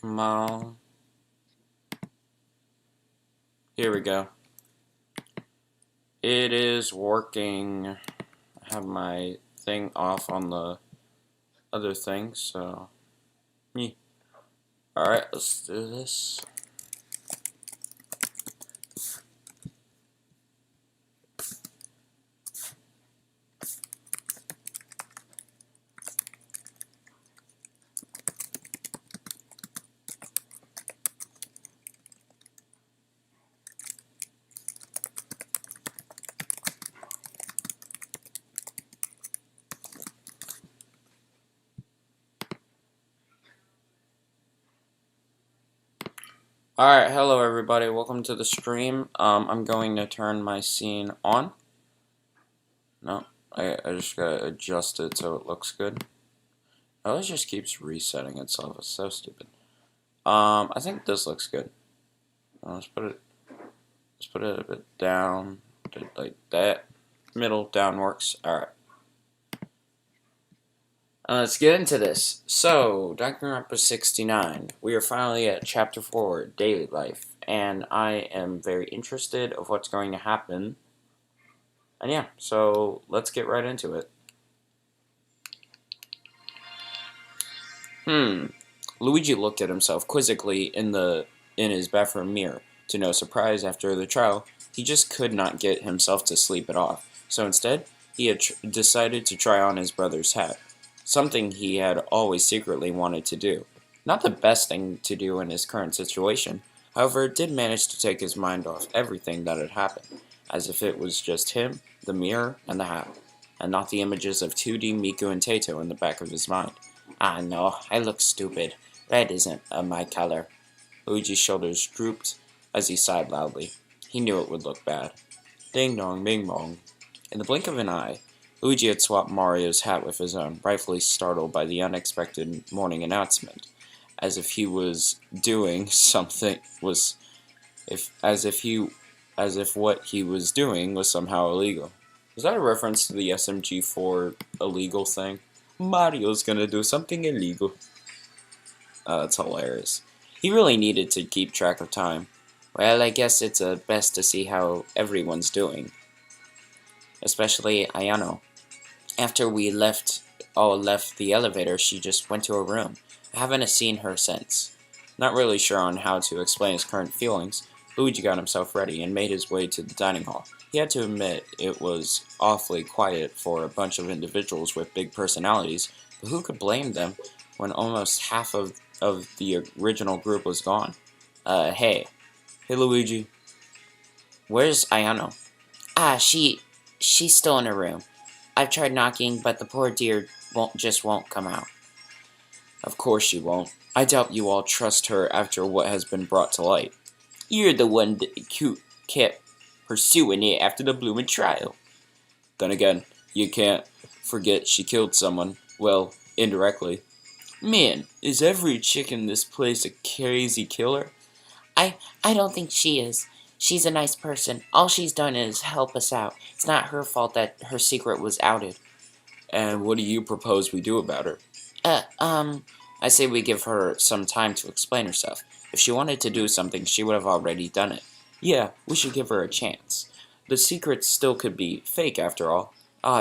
Come on. Here we go. It is working. I have my thing off on the other thing, so. Yeah. Alright, let's do this. Alright, hello everybody, welcome to the stream. I'm going to turn my scene on. No, I just gotta adjust it so it looks good. Oh, it just keeps resetting itself, it's so stupid. I think this looks good. Let's put it a bit down, like that. Middle, down works, alright. Let's get into this. So, Danganronpa 69. We are finally at Chapter 4, Daily Life. And I am very interested of what's going to happen. And yeah, so let's get right into it. Luigi looked at himself quizzically in his bathroom mirror. To no surprise, after the trial, he just could not get himself to sleep it off. So instead, he had decided to try on his brother's hat. Something he had always secretly wanted to do. Not the best thing to do in his current situation. However, it did manage to take his mind off everything that had happened, as if it was just him, the mirror, and the hat, and not the images of 2D Miku and Tato in the back of his mind. Ah no, I look stupid. Red isn't my color. Luigi's shoulders drooped as he sighed loudly. He knew it would look bad. Ding dong, bing bong. In the blink of an eye, Luigi had swapped Mario's hat with his own, rightfully startled by the unexpected morning announcement, as if he was doing something as if what he was doing was somehow illegal. Was that a reference to the SMG4 illegal thing? Mario's gonna do something illegal. That's hilarious. He really needed to keep track of time. Well, I guess it's best to see how everyone's doing. Especially Ayano. After we all left the elevator, she just went to her room. I haven't seen her since. Not really sure on how to explain his current feelings, Luigi got himself ready and made his way to the dining hall. He had to admit it was awfully quiet for a bunch of individuals with big personalities, but who could blame them when almost half of the original group was gone? Hey. Hey, Luigi. Where's Ayano? She's still in her room. I've tried knocking, but the poor dear won't come out. Of course she won't. I doubt you all trust her after what has been brought to light. You're the one that kept pursuing it after the Bloomin' trial. Then again, you can't forget she killed someone. Well, indirectly. Man, is every chick in this place a crazy killer? I don't think she is. She's a nice person. All she's done is help us out. It's not her fault that her secret was outed. And what do you propose we do about her? I say we give her some time to explain herself. If she wanted to do something, she would have already done it. Yeah, we should give her a chance. The secret still could be fake, after all.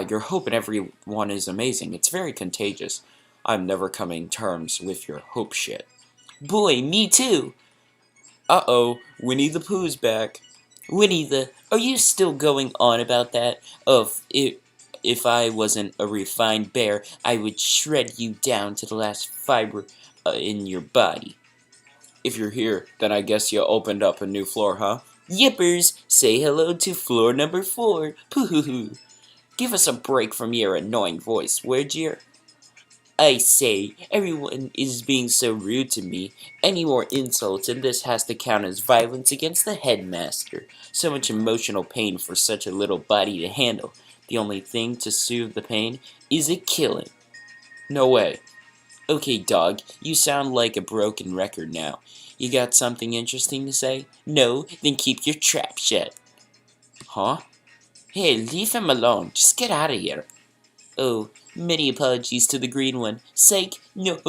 Your hope in everyone is amazing. It's very contagious. I'm never coming terms with your hope shit. Boy, me too. Uh-oh, Winnie the Pooh's back. Are you still going on about that? If I wasn't a refined bear, I would shred you down to the last fiber in your body. If you're here, then I guess you opened up a new floor, huh? Yippers, say hello to floor number 4. Pooh. Give us a break from your annoying voice, would you? I say, everyone is being so rude to me. Any more insults and this has to count as violence against the headmaster. So much emotional pain for such a little body to handle. The only thing to soothe the pain is a killing. No way. Okay, dog, you sound like a broken record now. You got something interesting to say? No? Then keep your trap shut. Huh? Hey, leave him alone. Just get out of here. Oh, many apologies to the green one. Psych, no.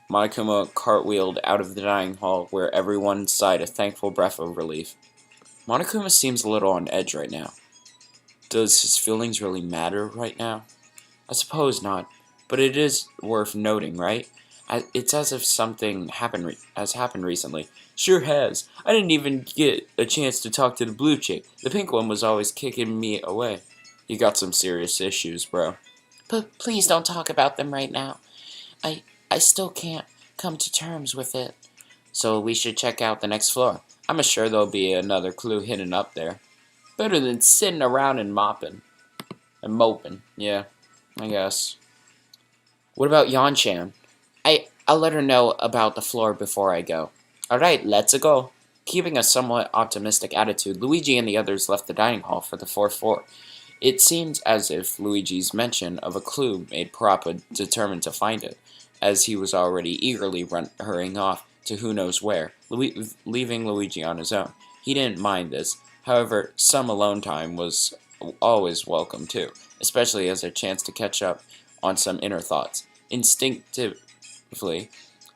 Monokuma cartwheeled out of the dining hall, where everyone sighed a thankful breath of relief. Monokuma seems a little on edge right now. Does his feelings really matter right now? I suppose not, but it is worth noting, right? It's as if something has happened recently. Sure has. I didn't even get a chance to talk to the blue chick. The pink one was always kicking me away. You got some serious issues, bro. But please don't talk about them right now. I still can't come to terms with it. So we should check out the next floor. I'm sure there'll be another clue hidden up there. Better than sitting around and mopping. And moping, yeah, I guess. What about Yan-chan? I'll let her know about the floor before I go. Alright, let's go. Keeping a somewhat optimistic attitude, Luigi and the others left the dining hall for the fourth floor. It seemed as if Luigi's mention of a clue made Parappa determined to find it, as he was already eagerly hurrying off to who knows where, leaving Luigi on his own. He didn't mind this. However, some alone time was always welcome too, especially as a chance to catch up on some inner thoughts. Instinctively,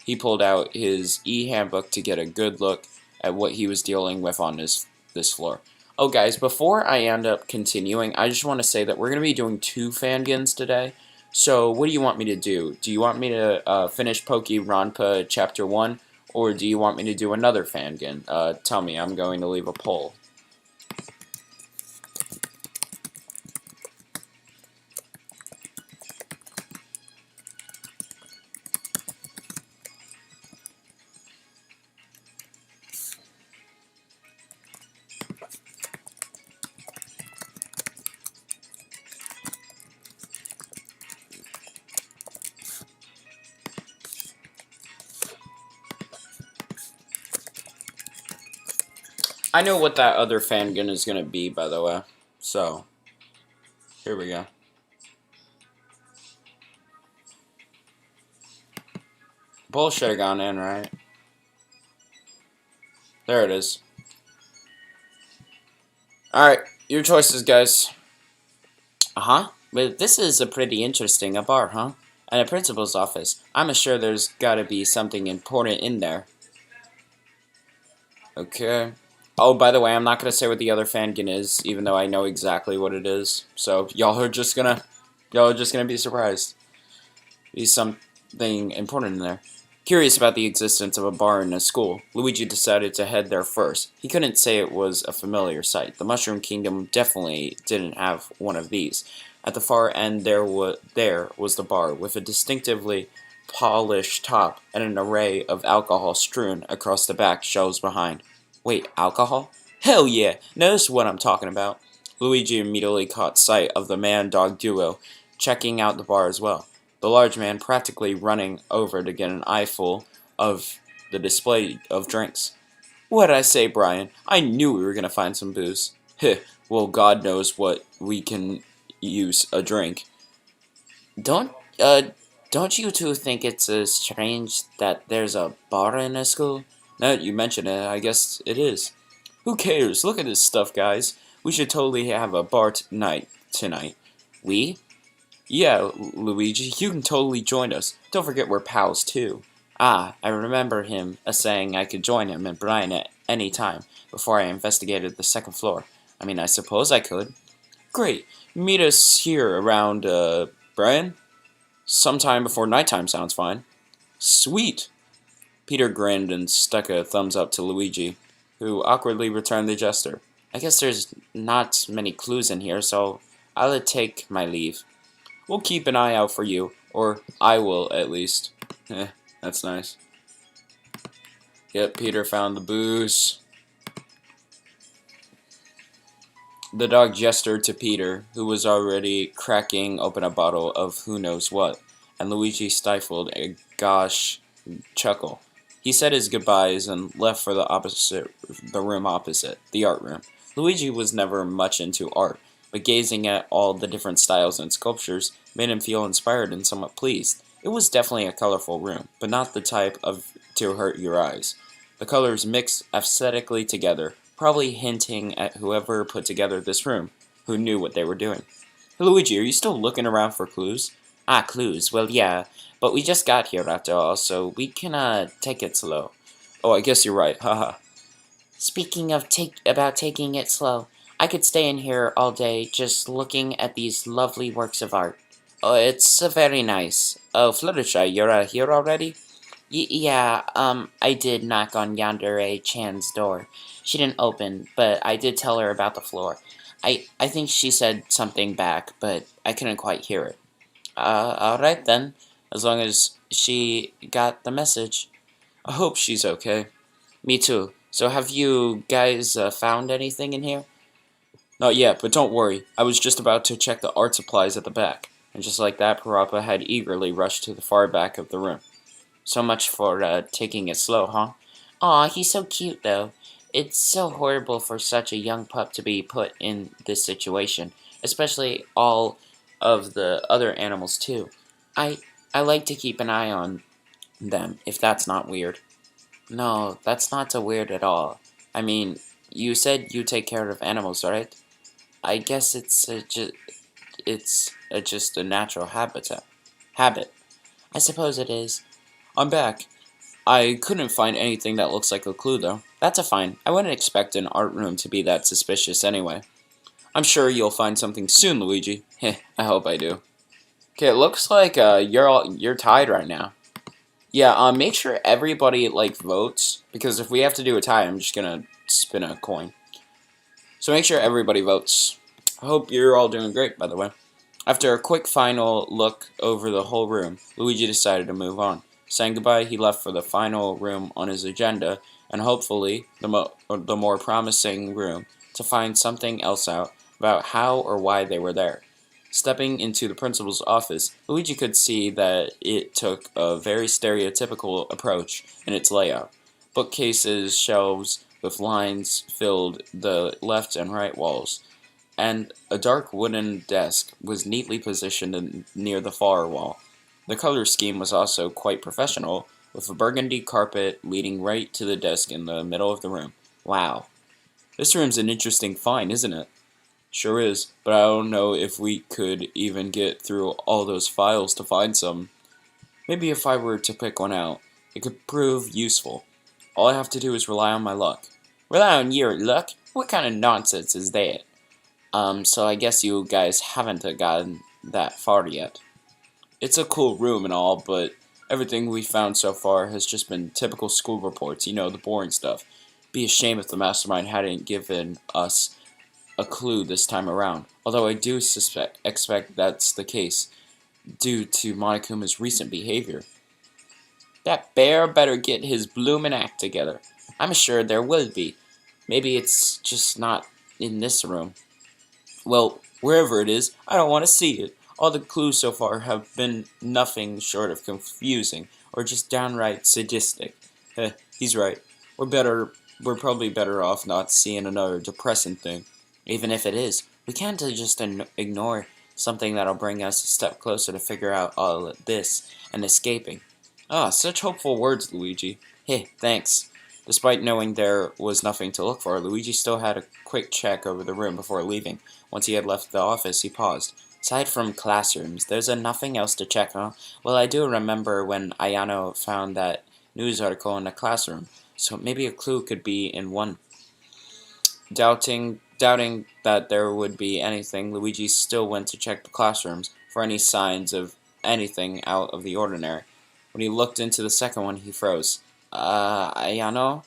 he pulled out his e-handbook to get a good look at what he was dealing with on this floor. Oh, guys, before I end up continuing, I just want to say that we're going to be doing 2 fangins today. So, what do you want me to do? Do you want me to finish Danganronpa Chapter 1, or do you want me to do another fangin? Tell me, I'm going to leave a poll. I know what that other fangin is going to be, by the way. So, here we go. Poll should have gone in, right? There it is. Alright, your choices, guys. Uh-huh. But this is a pretty interesting bar, huh? And a principal's office. I'm sure there's gotta be something important in there. Okay. Oh, by the way, I'm not going to say what the other fangin is, even though I know exactly what it is. So, y'all are just gonna be surprised. Be something important in there. Curious about the existence of a bar in a school, Luigi decided to head there first. He couldn't say it was a familiar sight. The Mushroom Kingdom definitely didn't have one of these. At the far end there was the bar, with a distinctively polished top and an array of alcohol strewn across the back shelves behind. Wait, alcohol? Hell yeah! Now this is what I'm talking about. Luigi immediately caught sight of the man-dog duo checking out the bar as well. The large man practically running over to get an eyeful of the display of drinks. What'd I say, Brian? I knew we were gonna find some booze. Heh, well, God knows what we can use a drink. Don't you two think it's strange that there's a bar in a school? Now that you mention it, I guess it is. Who cares? Look at this stuff, guys. We should totally have a bar night tonight. We? Yeah, Luigi, you can totally join us. Don't forget we're pals, too. Ah, I remember him saying I could join him and Brian at any time before I investigated the second floor. I mean, I suppose I could. Great. Meet us here around, Brian? Sometime before nighttime sounds fine. Sweet. Peter grinned and stuck a thumbs up to Luigi, who awkwardly returned the gesture. I guess there's not many clues in here, so I'll take my leave. We'll keep an eye out for you, or I will, at least. That's nice. Yep, Peter found the booze. The dog gestured to Peter, who was already cracking open a bottle of who knows what, and Luigi stifled a gauche chuckle. He said his goodbyes and left for the room opposite, the art room. Luigi was never much into art, but gazing at all the different styles and sculptures made him feel inspired and somewhat pleased. It was definitely a colorful room, but not the type to hurt your eyes. The colors mixed aesthetically together, probably hinting at whoever put together this room, who knew what they were doing. Hey, Luigi, are you still looking around for clues? Ah, clues. Well, yeah, But we just got here after all, so we can take it slow. Oh, I guess you're right, haha. Speaking of taking it slow, I could stay in here all day just looking at these lovely works of art. Oh, it's very nice. Oh, Fluttershy, you're here already? Yeah, I did knock on Yandere Chan's door. She didn't open, but I did tell her about the floor. I think she said something back, but I couldn't quite hear it. Alright then. As long as she got the message. I hope she's okay. Me too. So have you guys found anything in here? Not yet, but don't worry. I was just about to check the art supplies at the back. And just like that, Parappa had eagerly rushed to the far back of the room. So much for taking it slow, huh? Aw, he's so cute, though. It's so horrible for such a young pup to be put in this situation, especially all of the other animals, too. I I like to keep an eye on them, if that's not weird. No, that's not so weird at all. I mean, you said you take care of animals, right? I guess just a natural habit. I suppose it is. I'm back. I couldn't find anything that looks like a clue, though. That's a fine. I wouldn't expect an art room to be that suspicious anyway. I'm sure you'll find something soon, Luigi. Heh, I hope I do. Okay, it looks like you're tied right now. Yeah, make sure everybody votes, because if we have to do a tie, I'm just gonna spin a coin. So make sure everybody votes. I hope you're all doing great, by the way. After a quick final look over the whole room, Luigi decided to move on. Saying goodbye, he left for the final room on his agenda, and hopefully the more promising room, to find something else out about how or why they were there. Stepping into the principal's office, Luigi could see that it took a very stereotypical approach in its layout. Bookcases, shelves with lines filled the left and right walls, and a dark wooden desk was neatly positioned near the far wall. The color scheme was also quite professional, with a burgundy carpet leading right to the desk in the middle of the room. Wow. This room's an interesting find, isn't it? Sure is, but I don't know if we could even get through all those files to find some. Maybe if I were to pick one out, it could prove useful. All I have to do is rely on my luck. Rely on your luck? What kind of nonsense is that? So I guess you guys haven't gotten that far yet. It's a cool room and all, but everything we found so far has just been typical school reports, the boring stuff. Be a shame if the mastermind hadn't given us a clue this time around, although I do expect that's the case, due to Monokuma's recent behavior. That bear better get his bloomin' act together. I'm sure there will be. Maybe it's just not in this room. Well, wherever it is, I don't want to see it. All the clues so far have been nothing short of confusing, or just downright sadistic. He's right. We're probably better off not seeing another depressing thing. Even if it is, we can't just ignore something that'll bring us a step closer to figure out all of this and escaping. Ah, such hopeful words, Luigi. Hey, thanks. Despite knowing there was nothing to look for, Luigi still had a quick check over the room before leaving. Once he had left the office, he paused. Aside from classrooms, there's nothing else to check, huh? Well, I do remember when Ayano found that news article in the classroom, so maybe a clue could be in one. Doubting that there would be anything, Luigi still went to check the classrooms for any signs of anything out of the ordinary. When he looked into the second one, he froze. Ayano?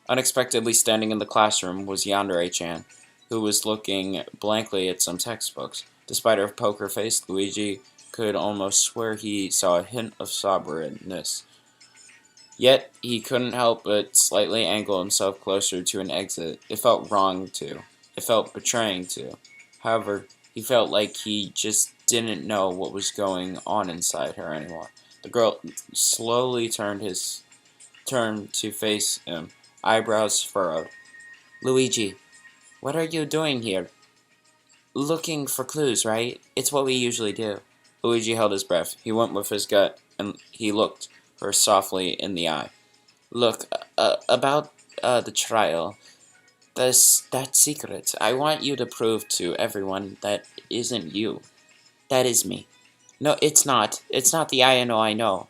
Unexpectedly standing in the classroom was Yandere-chan, who was looking blankly at some textbooks. Despite her poker face, Luigi could almost swear he saw a hint of soberness. Yet, he couldn't help but slightly angle himself closer to an exit. It felt wrong to. It felt betraying to. However, he felt like he just didn't know what was going on inside her anymore. The girl slowly turned to face him, eyebrows furrowed. Luigi, what are you doing here? Looking for clues, right? It's what we usually do. Luigi held his breath. He went with his gut, and he looked her softly in the eye. Look, about the trial, that secret, I want you to prove to everyone that isn't you. That is me. No, it's not. It's not the Ayano I know.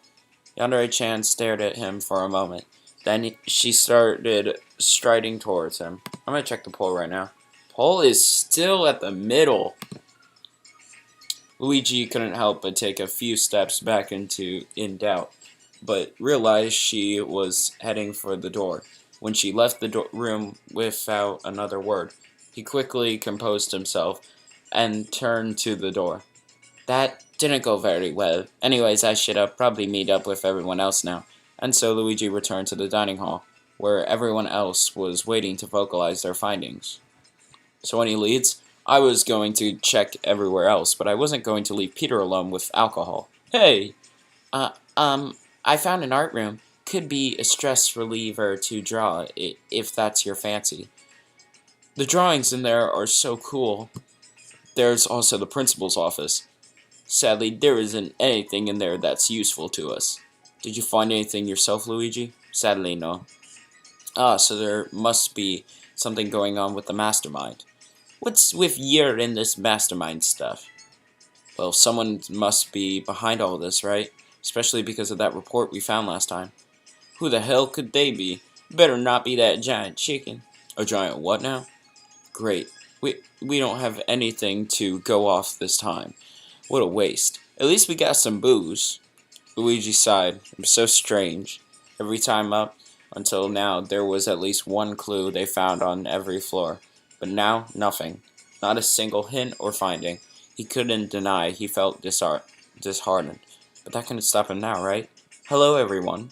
Yandere-chan stared at him for a moment. Then she started striding towards him. I'm gonna check the poll right now. Poll is still at the middle. Luigi couldn't help but take a few steps back in doubt, but realized she was heading for the door. When she left the room without another word, he quickly composed himself and turned to the door. That didn't go very well. Anyways, I should probably meet up with everyone else now. And so Luigi returned to the dining hall, where everyone else was waiting to vocalize their findings. So any leads? I was going to check everywhere else, but I wasn't going to leave Peter alone with alcohol. Hey! Uh, I found an art room. Could be a stress reliever to draw, if that's your fancy. The drawings in there are so cool. There's also the principal's office. Sadly, there isn't anything in there that's useful to us. Did you find anything yourself, Luigi? Sadly, no. Ah, so there must be something going on with the mastermind. What's with you in this mastermind stuff? Well, someone must be behind all this, right? Especially because of that report we found last time. Who the hell could they be? Better not be that giant chicken. A giant what now? Great. We don't have anything to go off this time. What a waste. At least we got some booze. Luigi sighed. It was so strange. Every time up until now, there was at least one clue they found on every floor. But now, nothing. Not a single hint or finding. He couldn't deny he felt disheartened. But that couldn't stop him now, right? Hello, everyone.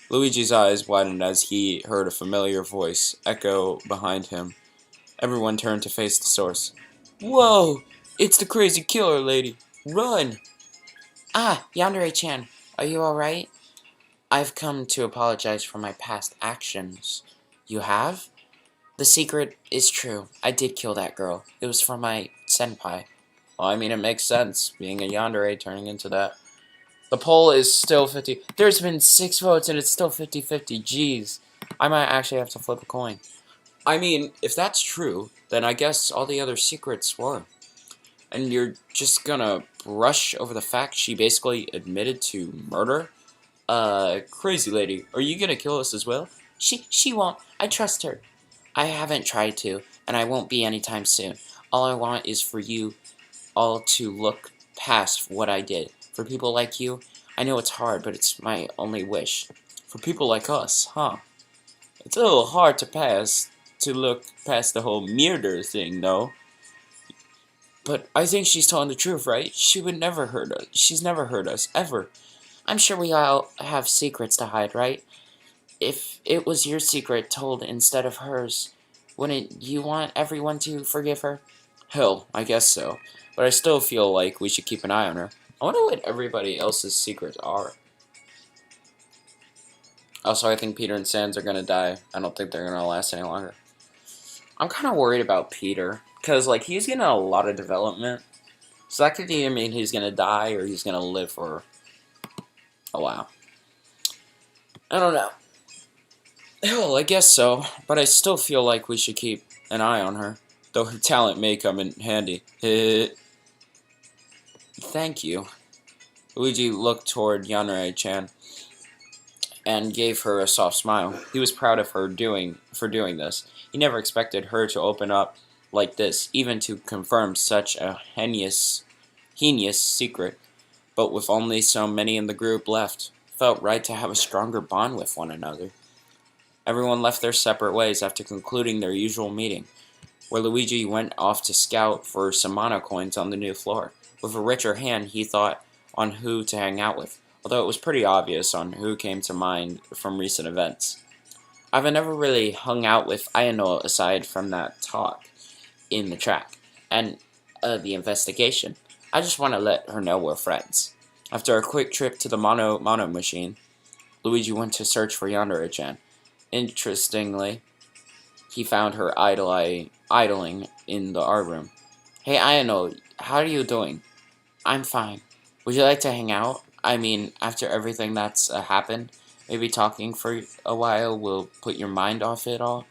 Luigi's eyes widened as he heard a familiar voice echo behind him. Everyone turned to face the source. Whoa! It's the crazy killer lady! Run! Ah, Yandere-chan, are you alright? I've come to apologize for my past actions. You have? The secret is true. I did kill that girl. It was for my senpai. Well, I mean, it makes sense, being a yandere turning into that. The poll is still 50. There's been 6 votes and it's still 50-50. Jeez. I might actually have to flip a coin. I mean, if that's true, then I guess all the other secrets were. And you're just gonna brush over the fact she basically admitted to murder? Crazy lady, are you gonna kill us as well? She won't. I trust her. I haven't tried to, and I won't be anytime soon. All I want is for you all to look past what I did. For people like you, I know it's hard, but it's my only wish. For people like us, huh? It's a little hard to look past the whole murder thing, though. But I think she's telling the truth, right? She would never hurt us. She's never hurt us, ever. I'm sure we all have secrets to hide, right? If it was your secret told instead of hers, wouldn't you want everyone to forgive her? Hell, I guess so. But I still feel like we should keep an eye on her. I wonder what everybody else's secrets are. Also, I think Peter and Sans are gonna die. I don't think they're gonna last any longer. I'm kind of worried about Peter. Because, like, he's getting a lot of development. So that could either mean he's gonna die or he's gonna live for a while. I don't know. Hell, I guess so. But I still feel like we should keep an eye on her. Though her talent may come in handy. Thank you. Luigi looked toward Yandere-chan and gave her a soft smile. He was proud of her for doing this. He never expected her to open up like this, even to confirm such a heinous secret. But with only so many in the group left, it felt right to have a stronger bond with one another. Everyone left their separate ways after concluding their usual meeting, where Luigi went off to scout for some mono coins on the new floor. With a richer hand, he thought on who to hang out with, although it was pretty obvious on who came to mind from recent events. I've never really hung out with Ayano aside from that talk in the track, and the investigation. I just want to let her know we're friends. After a quick trip to the mono machine, Luigi went to search for Yandere-chan. Interestingly, he found her idling in the art room. Hey Ayano, how are you doing? I'm fine. Would you like to hang out? I mean, after everything that's happened, maybe talking for a while will put your mind off it all?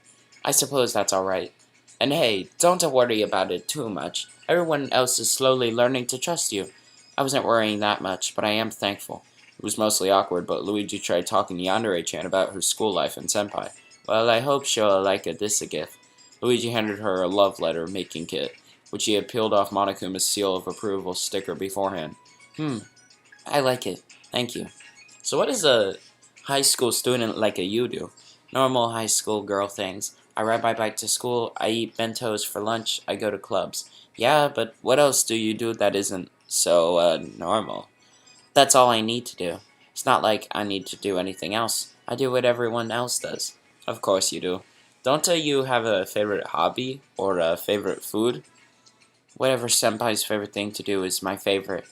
I suppose that's alright. And hey, don't worry about it too much. Everyone else is slowly learning to trust you. I wasn't worrying that much, but I am thankful. It was mostly awkward, but Luigi tried talking to Yandere-chan about her school life and senpai. Well, I hope she'll like this a gift. Luigi handed her a love letter making kit, which he had peeled off Monokuma's seal of approval sticker beforehand. I like it. Thank you. So what does a high school student like you do? Normal high school girl things. I ride my bike to school, I eat bentos for lunch, I go to clubs. Yeah, but what else do you do that isn't so, normal? That's all I need to do. It's not like I need to do anything else. I do what everyone else does. Of course you do. Don't you have a favorite hobby or a favorite food? Whatever senpai's favorite thing to do is my favorite.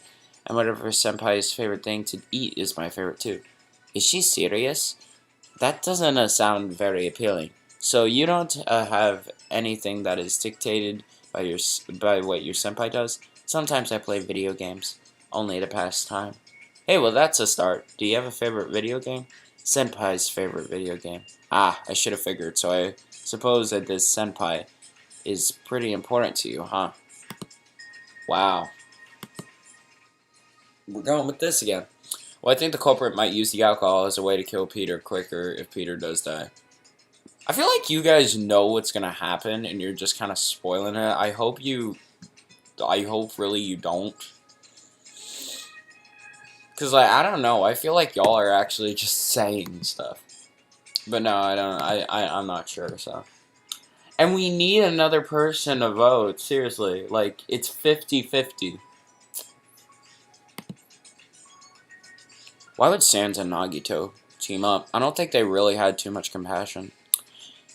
And whatever senpai's favorite thing to eat is my favorite too. Is she serious? That doesn't sound very appealing. So you don't have anything that is dictated by what your senpai does? Sometimes I play video games, only to pass time. Hey, well that's a start. Do you have a favorite video game? Senpai's favorite video game. Ah, I should have figured, so I suppose that this senpai is pretty important to you, huh? Wow. We're going with this again. Well, I think the culprit might use the alcohol as a way to kill Peter quicker if Peter does die. I feel like you guys know what's gonna happen and you're just kind of spoiling it. I hope really you don't. Cause like, I don't know, I feel like y'all are actually just saying stuff. But no, I don't, I'm not sure, so. And we need another person to vote, seriously. Like, it's 50-50. Why would Sans and Nagito team up? I don't think they really had too much compassion.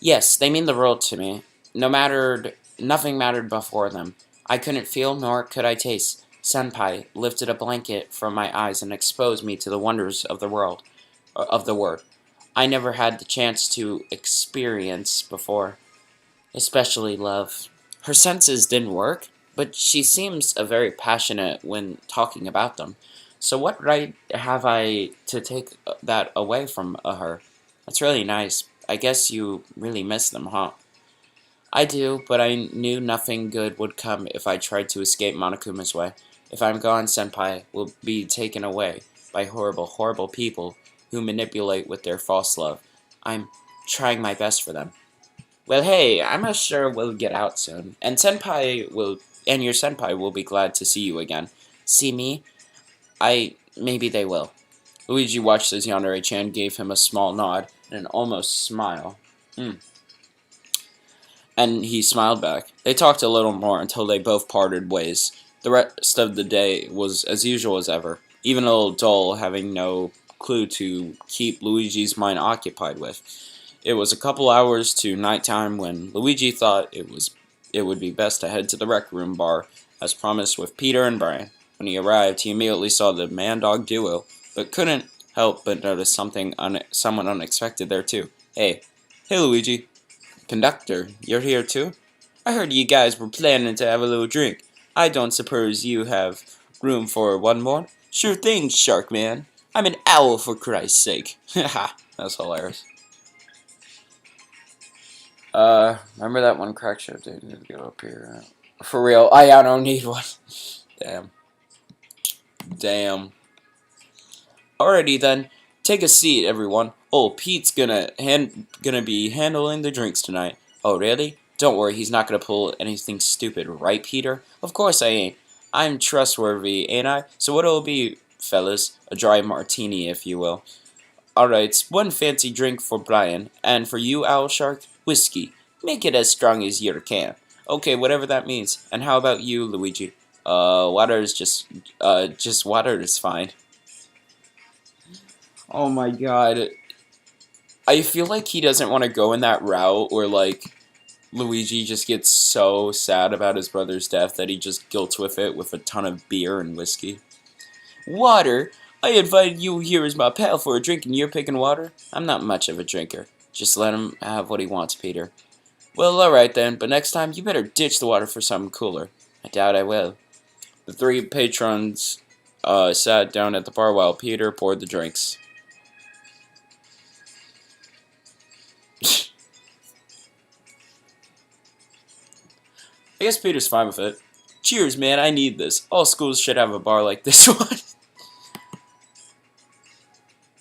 Yes, they mean the world to me. Nothing mattered before them. I couldn't feel, nor could I taste. Senpai lifted a blanket from my eyes and exposed me to the wonders of the world, of the word. I never had the chance to experience before, especially love. Her senses didn't work, but she seems very passionate when talking about them. So what right have I to take that away from her? That's really nice. I guess you really miss them, huh? I do, but I knew nothing good would come if I tried to escape Monokuma's way. If I'm gone, Senpai will be taken away by horrible, horrible people who manipulate with their false love. I'm trying my best for them. Well, hey, I'm sure we'll get out soon, and your senpai will be glad to see you again. See me? Maybe they will. Luigi watched as Yandere-chan gave him a small nod and an almost smile. And he smiled back. They talked a little more until they both parted ways. The rest of the day was as usual as ever, even a little dull, having no clue to keep Luigi's mind occupied with. It was a couple hours to nighttime when Luigi thought it would be best to head to the rec room bar, as promised, with Peter and Brian. When he arrived, he immediately saw the man-dog duo, but couldn't help but notice someone unexpected there too. Hey Luigi. Conductor, you're here too? I heard you guys were planning to have a little drink. I don't suppose you have room for one more? Sure thing, Shark Man. I'm an owl, for Christ's sake. Haha, that's hilarious. Remember that one crack show, dude? Need to go up here. For real, I don't need one. Damn. Alrighty then, take a seat, everyone. Oh, Pete's gonna be handling the drinks tonight. Oh, really? Don't worry, he's not gonna pull anything stupid, right, Peter? Of course I ain't. I'm trustworthy, ain't I? So what'll it be, fellas? A dry martini, if you will. Alright, one fancy drink for Brian, and for you, Owl Shark, whiskey. Make it as strong as you can. Okay, whatever that means. And how about you, Luigi? Water is just water is fine. Oh my god. I feel like he doesn't want to go in that route where, like, Luigi just gets so sad about his brother's death that he just guilt with it with a ton of beer and whiskey. Water? I invited you here as my pal for a drink and you're picking water? I'm not much of a drinker. Just let him have what he wants, Peter. Well, alright then, but next time you better ditch the water for something cooler. I doubt I will. The three patrons sat down at the bar while Peter poured the drinks. I guess Peter's fine with it. Cheers, man, I need this. All schools should have a bar like this one.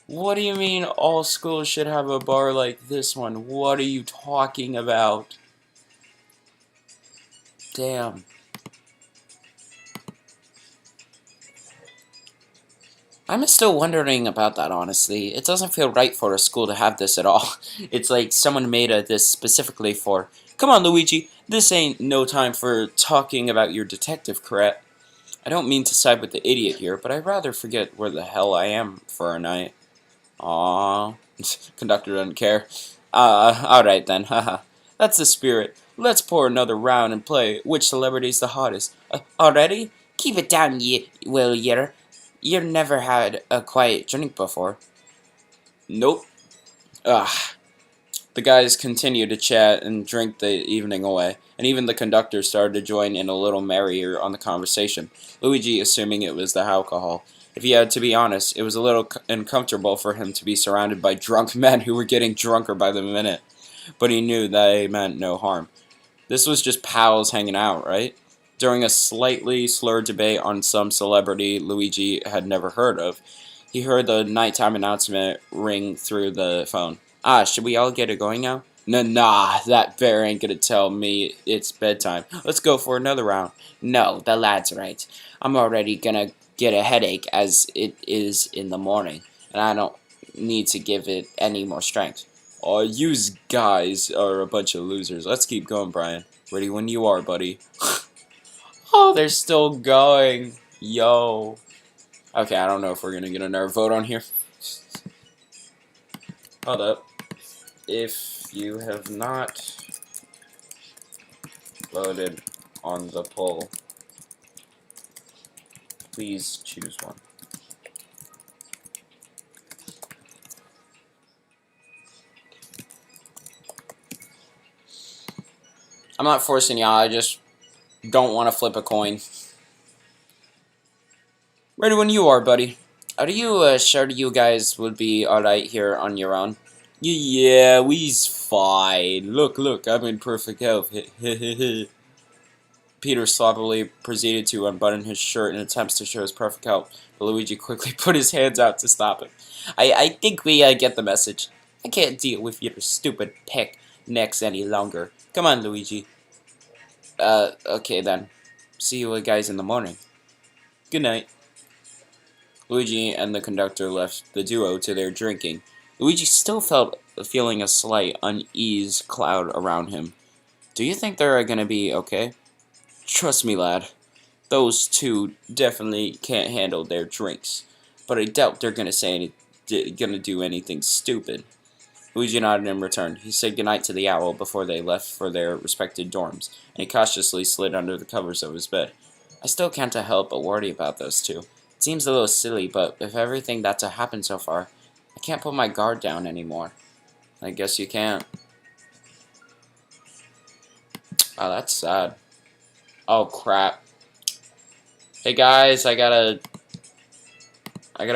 What do you mean all schools should have a bar like this one? What are you talking about? Damn. I'm still wondering about that, honestly. It doesn't feel right for a school to have this at all. It's like someone made this specifically for, come on, Luigi, this ain't no time for talking about your detective crap. I don't mean to side with the idiot here, but I'd rather forget where the hell I am for a night. Aww. Conductor doesn't care. Alright then, haha. That's the spirit. Let's pour another round and play which celebrity's the hottest. Already? Keep it down, Will Yer. You've never had a quiet drink before. Nope. Ugh. The guys continued to chat and drink the evening away, and even the conductor started to join in a little merrier on the conversation, Luigi assuming it was the alcohol. If he had to be honest, it was a little uncomfortable for him to be surrounded by drunk men who were getting drunker by the minute, but he knew they meant no harm. This was just pals hanging out, right? During a slightly slurred debate on some celebrity Luigi had never heard of, he heard the nighttime announcement ring through the phone. Ah, should we all get it going now? Nah, that bear ain't gonna tell me it's bedtime. Let's go for another round. No, the lad's right. I'm already gonna get a headache as it is in the morning, and I don't need to give it any more strength. Oh, you guys are a bunch of losers. Let's keep going, Brian. Ready when you are, buddy. Oh, they're still going. Yo. Okay, I don't know if we're gonna get another vote on here. Hold up. If you have not voted on the poll, please choose one. I'm not forcing y'all, I just don't want to flip a coin. Ready when you are, buddy. Are you sure you guys would be alright here on your own? Yeah, we's fine. Look, I'm in perfect health. Peter sloppily proceeded to unbutton his shirt in attempts to show his perfect health, but Luigi quickly put his hands out to stop him. I think we get the message. I can't deal with your stupid picnics any longer. Come on, Luigi. Okay then. See you guys in the morning. Good night. Luigi and the conductor left the duo to their drinking. Luigi still feeling a slight unease cloud around him. Do you think they're gonna be okay? Trust me, lad. Those two definitely can't handle their drinks. But I doubt they're gonna do anything stupid. Luigi nodded in return. He said goodnight to the owl before they left for their respective dorms, and he cautiously slid under the covers of his bed. I still can't help but worry about those two. It seems a little silly, but with everything that's happened so far, I can't put my guard down anymore. I guess you can't. Oh, that's sad. Oh, crap. Hey, guys, I gotta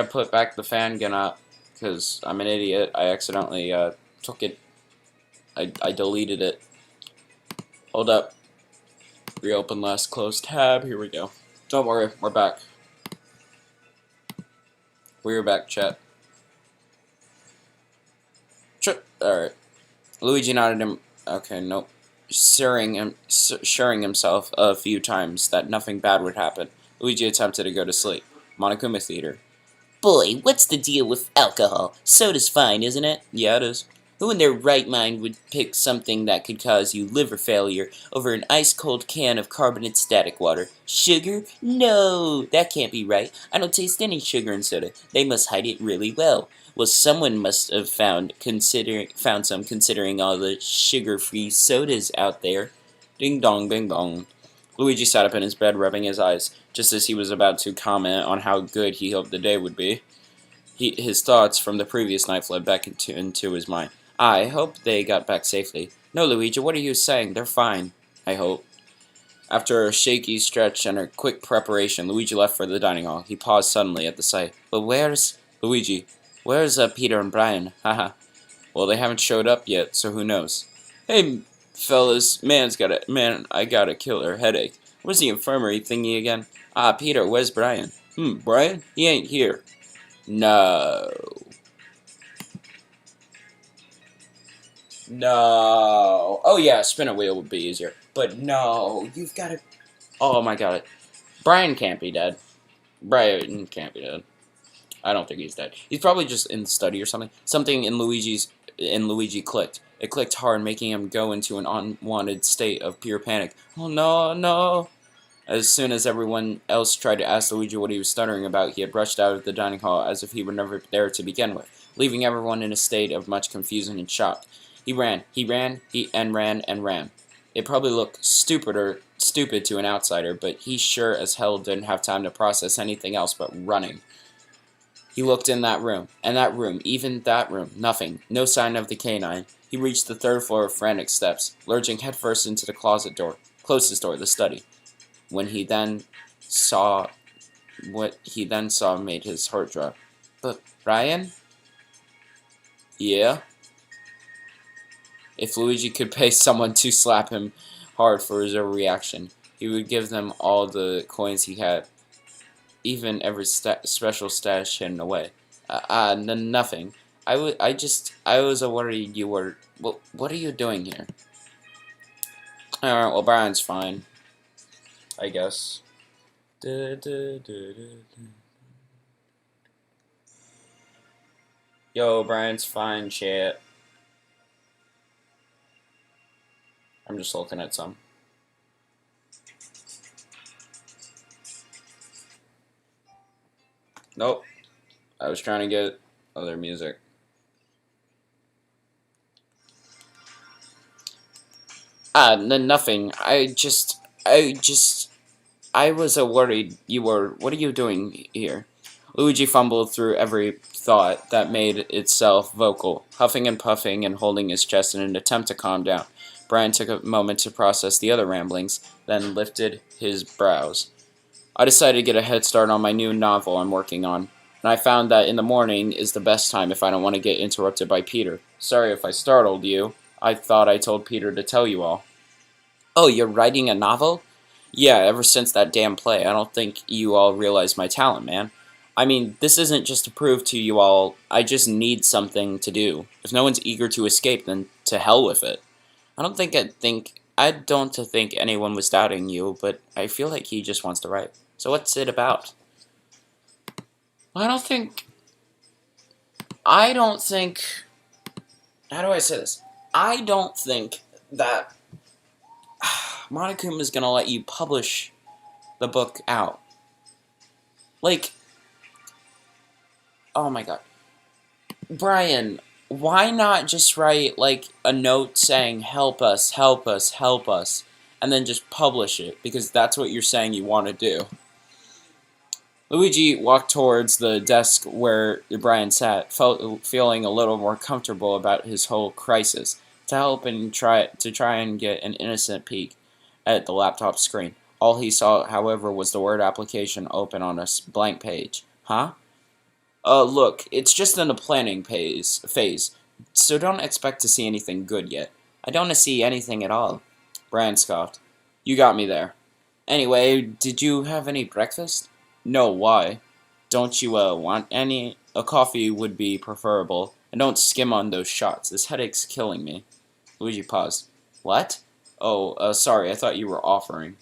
put back the fan gun up, because I'm an idiot. I accidentally, took it. I deleted it. Hold up. Reopen last closed tab. Here we go. Don't worry, we're back. We're back, chat. Alright. Luigi nodded him. Okay, nope. Assuring himself a few times that nothing bad would happen, Luigi attempted to go to sleep. Monokuma Theater. Boy, what's the deal with alcohol? Soda's fine, isn't it? Yeah, it is. Who in their right mind would pick something that could cause you liver failure over an ice-cold can of carbonated static water? Sugar? No, that can't be right. I don't taste any sugar in soda. They must hide it really well. Well, someone must have found some considering all the sugar-free sodas out there. Ding dong, bing bong. Luigi sat up in his bed, rubbing his eyes, just as he was about to comment on how good he hoped the day would be. His thoughts from the previous night fled back into his mind. I hope they got back safely. No, Luigi, what are you saying? They're fine. I hope. After a shaky stretch and a quick preparation, Luigi left for the dining hall. He paused suddenly at the sight. But where's... Luigi, where's Peter and Brian? Haha. Well, they haven't showed up yet, so who knows? Hey, fellas, I got a killer headache. Where's the infirmary thingy again? Ah, Peter, where's Brian? Brian? He ain't here. No. No. Oh yeah, spin a wheel would be easier. But no, you've got to... Oh my god. Brian can't be dead. Brian can't be dead. I don't think he's dead. He's probably just in study or something. Something in Luigi clicked. It clicked hard, making him go into an unwanted state of pure panic. Oh no, no. As soon as everyone else tried to ask Luigi what he was stuttering about, he had rushed out of the dining hall as if he were never there to begin with, leaving everyone in a state of much confusion and shock. He ran, and ran. It probably looked stupid to an outsider, but he sure as hell didn't have time to process anything else but running. He looked in that room, and that room, even that room, nothing, no sign of the canine. He reached the third floor with frantic steps, lurching headfirst into the closet door, closest door, the study. What he then saw made his heart drop. But, Brian? Yeah? If Luigi could pay someone to slap him hard for his overreaction, he would give them all the coins he had, even every special stash hidden away. Nothing. I was worried you were... What are you doing here? Alright, well, Brian's fine. I guess. Yo, Brian's fine, chat. I'm just looking at some. Nope. I was trying to get other music. Nothing. I was worried you were... What are you doing here? Luigi fumbled through every thought that made itself vocal, huffing and puffing and holding his chest in an attempt to calm down. Brian took a moment to process the other ramblings, then lifted his brows. I decided to get a head start on my new novel I'm working on, and I found that in the morning is the best time if I don't want to get interrupted by Peter. Sorry if I startled you. I thought I told Peter to tell you all. Oh, you're writing a novel? Yeah, ever since that damn play. I don't think you all realize my talent, man. I mean, this isn't just to prove to you all, I just need something to do. If no one's eager to escape, then to hell with it. I don't think anyone was doubting you, but I feel like he just wants to write. So what's it about? I don't think... How do I say this? I don't think that Monokuma is gonna let you publish the book out. Like... Oh my god. Brian, why not just write, like, a note saying, help us, help us, help us, and then just publish it, because that's what you're saying you want to do. Luigi walked towards the desk where Brian sat, feeling a little more comfortable about his whole crisis, to try and get an innocent peek at the laptop screen. All he saw, however, was the word application open on a blank page. Huh? Look, it's just in the planning phase, so don't expect to see anything good yet. I don't want to see anything at all. Brian scoffed. You got me there. Anyway, did you have any breakfast? No, why? Don't you, want any? A coffee would be preferable, and don't skim on those shots. This headache's killing me. Luigi paused. What? Oh, sorry, I thought you were offering.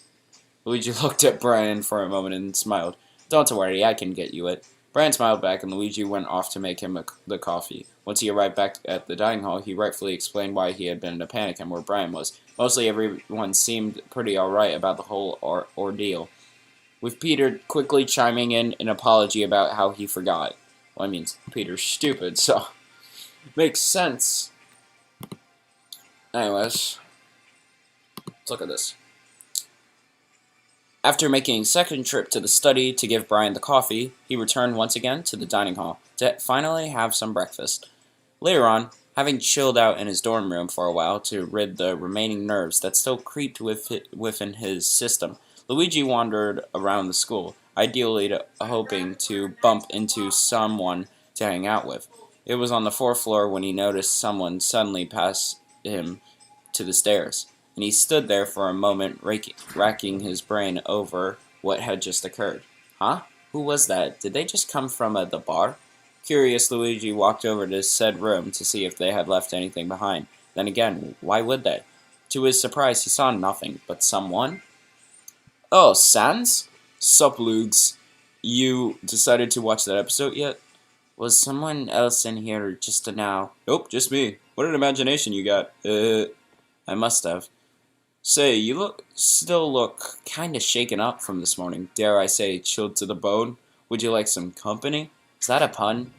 Luigi looked at Brian for a moment and smiled. Don't worry, I can get you it. Brian smiled back, and Luigi went off to make him the coffee. Once he arrived back at the dining hall, he rightfully explained why he had been in a panic and where Brian was. Mostly everyone seemed pretty alright about the whole ordeal, with Peter quickly chiming in an apology about how he forgot. Well, I mean, Peter's stupid, so... Makes sense. Anyways, let's look at this. After making a second trip to the study to give Brian the coffee, he returned once again to the dining hall to finally have some breakfast. Later on, having chilled out in his dorm room for a while to rid the remaining nerves that still creeped within his system, Luigi wandered around the school, ideally hoping to bump into someone to hang out with. It was on the fourth floor when he noticed someone suddenly pass him to the stairs. and he stood there for a moment, racking his brain over what had just occurred. Huh? Who was that? Did they just come from the bar? Curious, Luigi walked over to said room to see if they had left anything behind. Then again, why would they? To his surprise, he saw nothing but someone. Oh, Sans? Sup, Lugs? You decided to watch that episode yet? Was someone else in here just now? Nope, just me. What an imagination you got. I must have. Say, you still look kinda shaken up from this morning. Dare I say, chilled to the bone? Would you like some company? Is that a pun?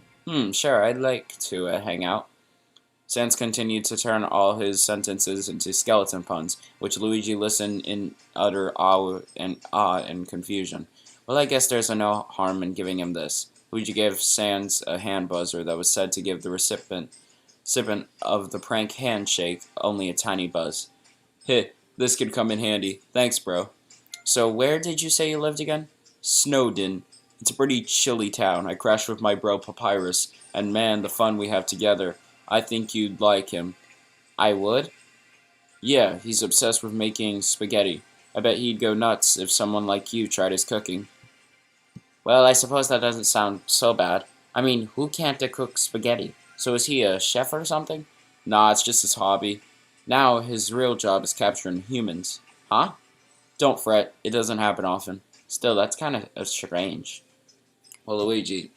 Sure, I'd like to hang out. Sans continued to turn all his sentences into skeleton puns, which Luigi listened in utter awe and confusion. Well, I guess there's no harm in giving him this. Luigi gave Sans a hand buzzer that was said to give the recipient of the prank handshake only a tiny buzz. Heh, this could come in handy. Thanks, bro. So where did you say you lived again? Snowdon. It's a pretty chilly town. I crashed with my bro Papyrus, and man, the fun we have together. I think you'd like him. I would? Yeah, he's obsessed with making spaghetti. I bet he'd go nuts if someone like you tried his cooking. Well, I suppose that doesn't sound so bad. I mean, who can't cook spaghetti? So is he a chef or something? Nah, it's just his hobby. Now his real job is capturing humans. Huh? Don't fret, it doesn't happen often. Still, that's kind of strange. Well, Luigi,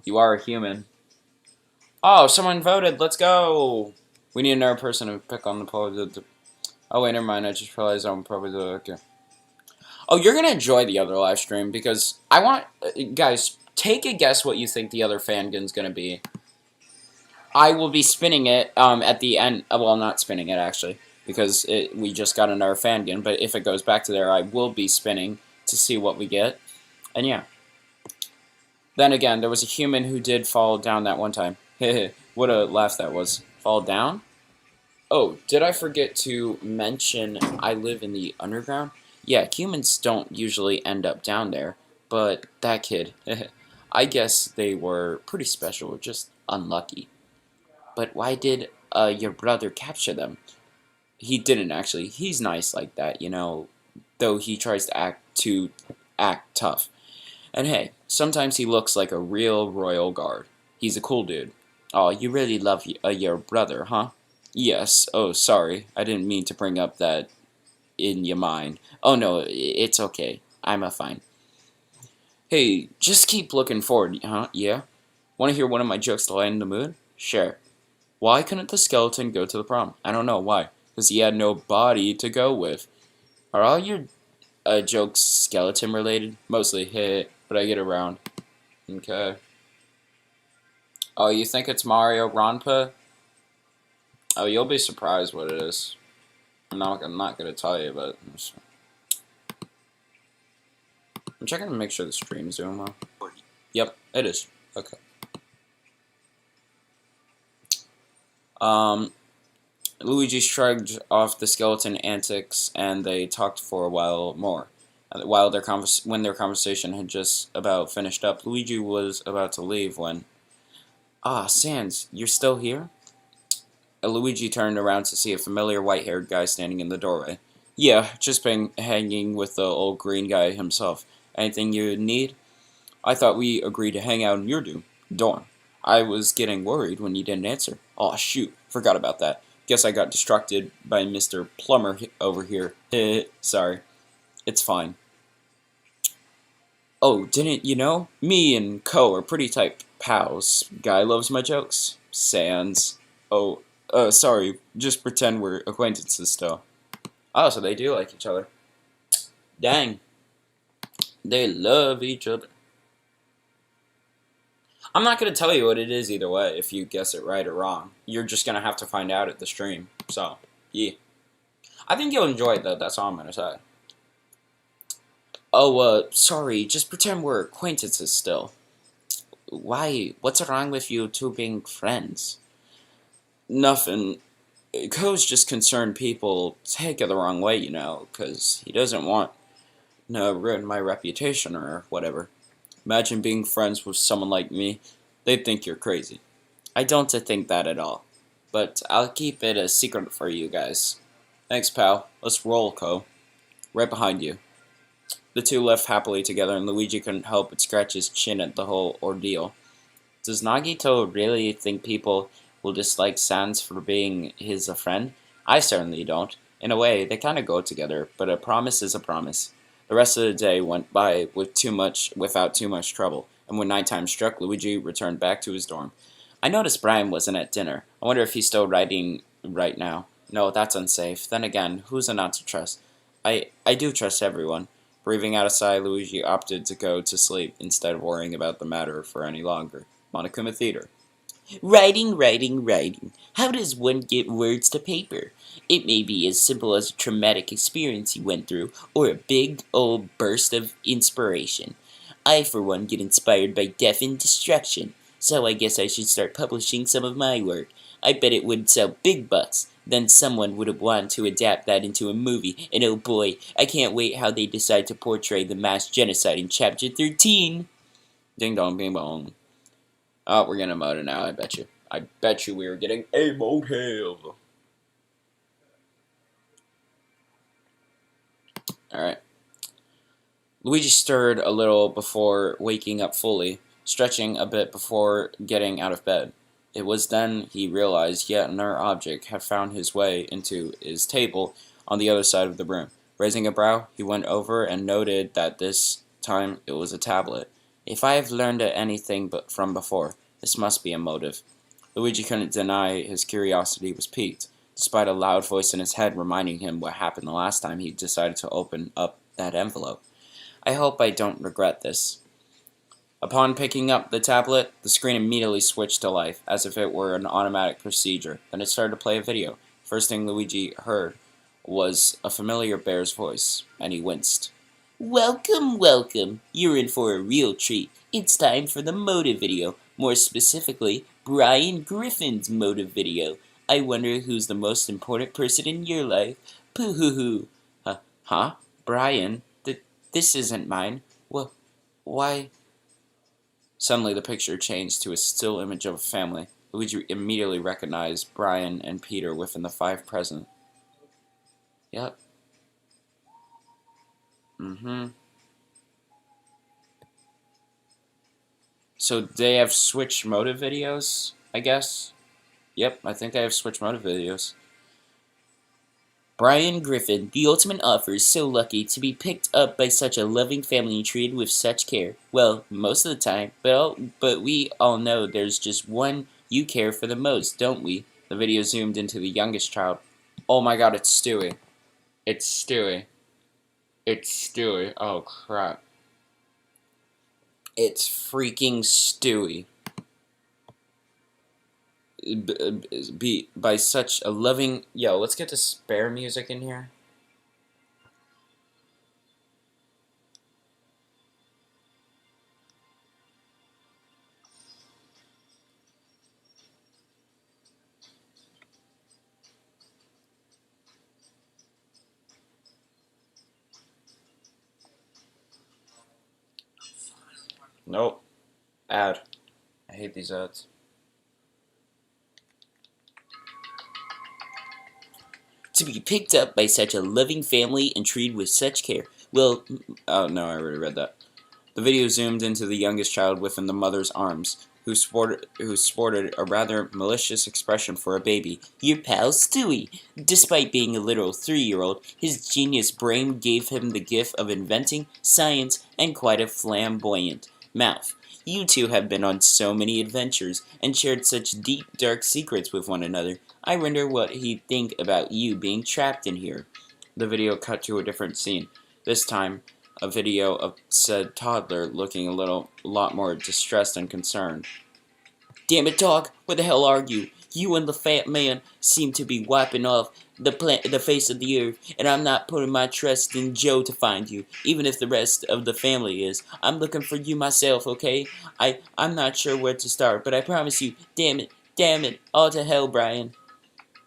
you are a human. Oh, someone voted. Let's go. We need another person to pick on the poll. Oh, wait, never mind. I just realized I'm probably the... Okay. Oh, you're going to enjoy the other live stream because I want... guys, take a guess what you think the other fan gun's going to be. I will be spinning it at the end. Well, not spinning it, actually, because we just got another fan gun. But if it goes back to there, I will be spinning to see what we get. And yeah. Then again, there was a human who did fall down that one time. What a laugh that was. Fall down? Oh, did I forget to mention I live in the underground? Yeah, humans don't usually end up down there, but that kid, I guess they were pretty special, just unlucky. But why did your brother capture them? He didn't, actually. He's nice like that, you know, though he tries to act tough. And hey, sometimes he looks like a real royal guard. He's a cool dude. Oh, you really love your brother, huh? Yes. Oh, sorry. I didn't mean to bring up that in your mind. Oh, no, it's okay. I'm fine. Hey, just keep looking forward, huh? Yeah? Want to hear one of my jokes to lighten the mood? Sure. Why couldn't the skeleton go to the prom? I don't know. Why? Because he had no body to go with. Are all your jokes skeleton related? Mostly, hey, but I get around. Okay. Oh, you think it's Mario Ronpa? Oh, you'll be surprised what it is. I'm not gonna tell you, but I'm checking to make sure the stream's doing well. Yep, it is. Okay. Luigi shrugged off the skeleton antics, and they talked for a while more. When their conversation had just about finished up, Luigi was about to leave when... Ah, Sans, you're still here? Luigi turned around to see a familiar white-haired guy standing in the doorway. Yeah, just been hanging with the old green guy himself. Anything you need? I thought we agreed to hang out in your dorm. I was getting worried when you didn't answer. Aw, shoot, forgot about that. Guess I got distracted by Mr. Plumber over here. Sorry. It's fine. Oh, didn't you know? Me and Co are pretty tight pals. Guy loves my jokes. Sans. Oh, sorry. Just pretend we're acquaintances still. Oh, so they do like each other. Dang. They love each other. I'm not going to tell you what it is either way if you guess it right or wrong. You're just going to have to find out at the stream. So, yeah. I think you'll enjoy it, though. That's all I'm going to say. Oh, sorry. Just pretend we're acquaintances still. Why? What's wrong with you two being friends? Nothing. Co's just concerned people take it the wrong way, you know, because he doesn't want to ruin my reputation or whatever. Imagine being friends with someone like me. They'd think you're crazy. I don't think that at all. But I'll keep it a secret for you guys. Thanks, pal. Let's roll, Co. Right behind you. The two left happily together, and Luigi couldn't help but scratch his chin at the whole ordeal. Does Nagito really think people will dislike Sans for being his friend? I certainly don't. In a way, they kind of go together, but a promise is a promise. The rest of the day went by without too much trouble, and when nighttime struck, Luigi returned back to his dorm. I noticed Brian wasn't at dinner. I wonder if he's still writing right now. No, that's unsafe. Then again, who's not to trust? I do trust everyone. Breathing out a sigh, Luigi opted to go to sleep instead of worrying about the matter for any longer. Monokuma Theater. Writing, writing, writing. How does one get words to paper? It may be as simple as a traumatic experience you went through, or a big old burst of inspiration. I, for one, get inspired by death and destruction, so I guess I should start publishing some of my work. I bet it would sell big bucks. Then someone would have wanted to adapt that into a movie, and oh boy, I can't wait how they decide to portray the mass genocide in Chapter 13. Ding dong, bing bong. Oh, we're getting a motive now, I bet you. I bet you we are getting a motive. Alright. Luigi stirred a little before waking up fully, stretching a bit before getting out of bed. It was then he realized yet another object had found his way into his table on the other side of the room. Raising a brow, he went over and noted that this time it was a tablet. If I have learned anything from before, this must be a motive. Luigi couldn't deny his curiosity was piqued, despite a loud voice in his head reminding him what happened the last time he decided to open up that envelope. I hope I don't regret this. Upon picking up the tablet, the screen immediately switched to life, as if it were an automatic procedure. Then it started to play a video. First thing Luigi heard was a familiar bear's voice, and he winced. Welcome, welcome. You're in for a real treat. It's time for the motive video. More specifically, Brian Griffin's motive video. I wonder who's the most important person in your life. Poo-hoo-hoo. Huh? Brian? This isn't mine. Why? Suddenly the picture changed to a still image of a family. Luigi immediately recognized Brian and Peter within the five present. Yep. So they have switched motive videos, I guess? Yep, I think they have switched motive videos. Brian Griffin, the ultimate offer, is so lucky to be picked up by such a loving family and treated with such care. Well, most of the time, but we all know there's just one you care for the most, don't we? The video zoomed into the youngest child. Oh my god, it's Stewie. It's Stewie. It's Stewie. Oh crap. It's freaking Stewie. By such a loving... Yo, let's get the spare music in here. Nope. Ad. I hate these ads. To be picked up by such a loving family and treated with such care. Well, oh no, I already read that. The video zoomed into the youngest child within the mother's arms, who sported a rather malicious expression for a baby. Your pal Stewie. Despite being a literal 3-year-old, his genius brain gave him the gift of inventing, science, and quite a flamboyant mouth. You two have been on so many adventures and shared such deep, dark secrets with one another. I wonder what he'd think about you being trapped in here. The video cut to a different scene. This time, a video of said toddler looking a lot more distressed and concerned. Damn it, dog! Where the hell are you? You and the fat man seem to be wiping off the face of the earth, and I'm not putting my trust in Joe to find you, even if the rest of the family is. I'm looking for you myself, okay? I'm not sure where to start, but I promise you, damn it, all to hell, Brian.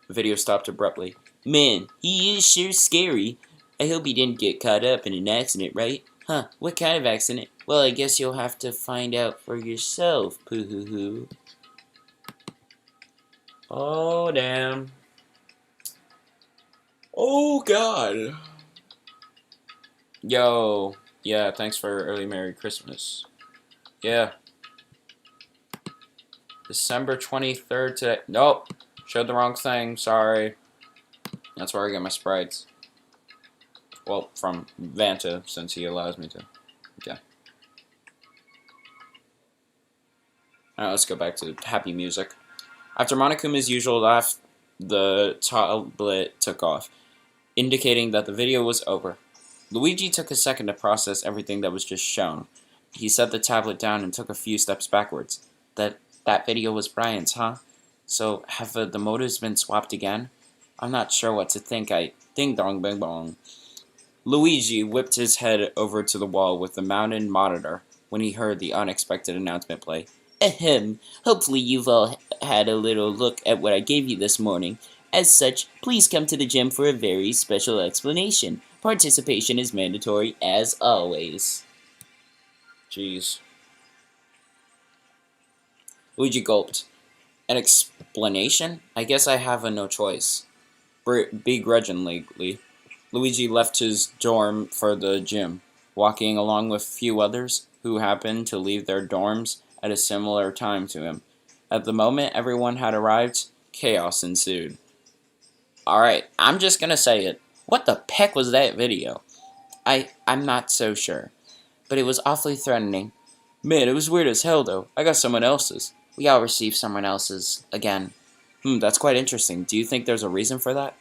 The video stopped abruptly. Man, he is sure scary. I hope he didn't get caught up in an accident, right? Huh, what kind of accident? Well, I guess you'll have to find out for yourself, poo-hoo-hoo. Oh, damn. Oh God. Yo. Yeah, thanks for early Merry Christmas. Yeah. December 23rd today. Nope. Showed the wrong thing. Sorry. That's where I get my sprites. Well, from Vanta, since he allows me to. Okay. Alright, let's go back to happy music. After Monokuma's usual laugh, the tablet took off, indicating that the video was over. Luigi took a second to process everything that was just shown. He set the tablet down and took a few steps backwards. That video was Brian's, huh? So, have the motives been swapped again? I'm not sure what to think. Ding dong bing bong. Luigi whipped his head over to the wall with the mounted monitor when he heard the unexpected announcement play. Ahem. Hopefully you've all had a little look at what I gave you this morning. As such, please come to the gym for a very special explanation. Participation is mandatory as always. Jeez. Luigi gulped. An explanation? I guess I have no choice. Begrudgingly, Luigi left his dorm for the gym, walking along with few others who happened to leave their dorms at a similar time to him. At the moment everyone had arrived, chaos ensued. Alright, I'm just gonna say it. What the peck was that video? I'm not so sure, but it was awfully threatening. Man, it was weird as hell though. I got someone else's. We all received someone else's again. That's quite interesting. Do you think there's a reason for that?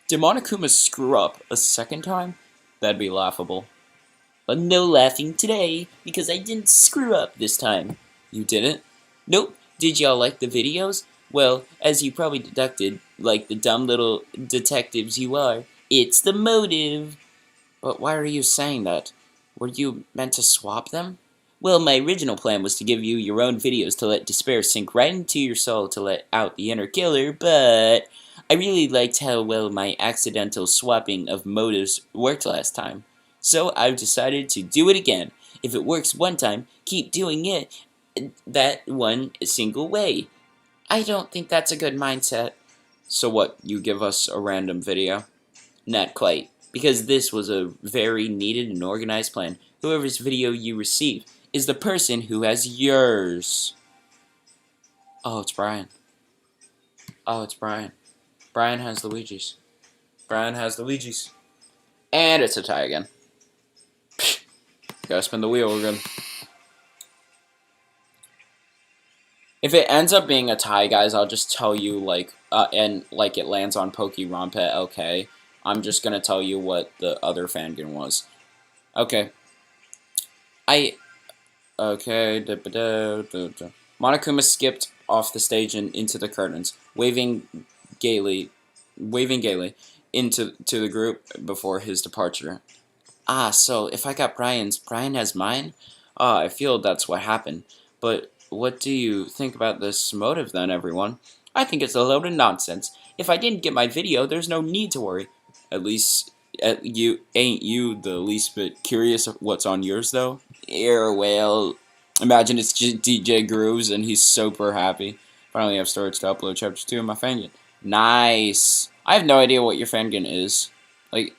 Did Monokuma screw up a second time? That'd be laughable. But no laughing today, because I didn't screw up this time. You didn't? Nope. Did y'all like the videos? Well, as you probably deducted, like the dumb little detectives you are, it's the motive. But why are you saying that? Were you meant to swap them? Well, my original plan was to give you your own videos to let despair sink right into your soul to let out the inner killer, but I really liked how well my accidental swapping of motives worked last time. So I've decided to do it again. If it works one time, keep doing it that one single way. I don't think that's a good mindset. So what, you give us a random video? Not quite, because this was a very needed and organized plan. Whoever's video you receive is the person who has yours. Oh, it's Brian. Oh, it's Brian. Brian has Luigi's. Brian has Luigi's. And it's a tie again. Gotta spin the wheel again. If it ends up being a tie, guys, I'll just tell you, and it lands on Pokemon Pet LK, I'm just gonna tell you what the other fangirl was. Okay. Monokuma skipped off the stage and into the curtains, waving gaily into the group before his departure. Ah, so if I got Brian's, Brian has mine? Ah, I feel that's what happened. But what do you think about this motive then, everyone? I think it's a load of nonsense. If I didn't get my video, there's no need to worry. At least, you the least bit curious of what's on yours, though? Yeah, well, imagine it's just DJ Grooves and he's super happy. Finally have storage to upload chapter 2 of my fangin. Nice! I have no idea what your fangin is. Like,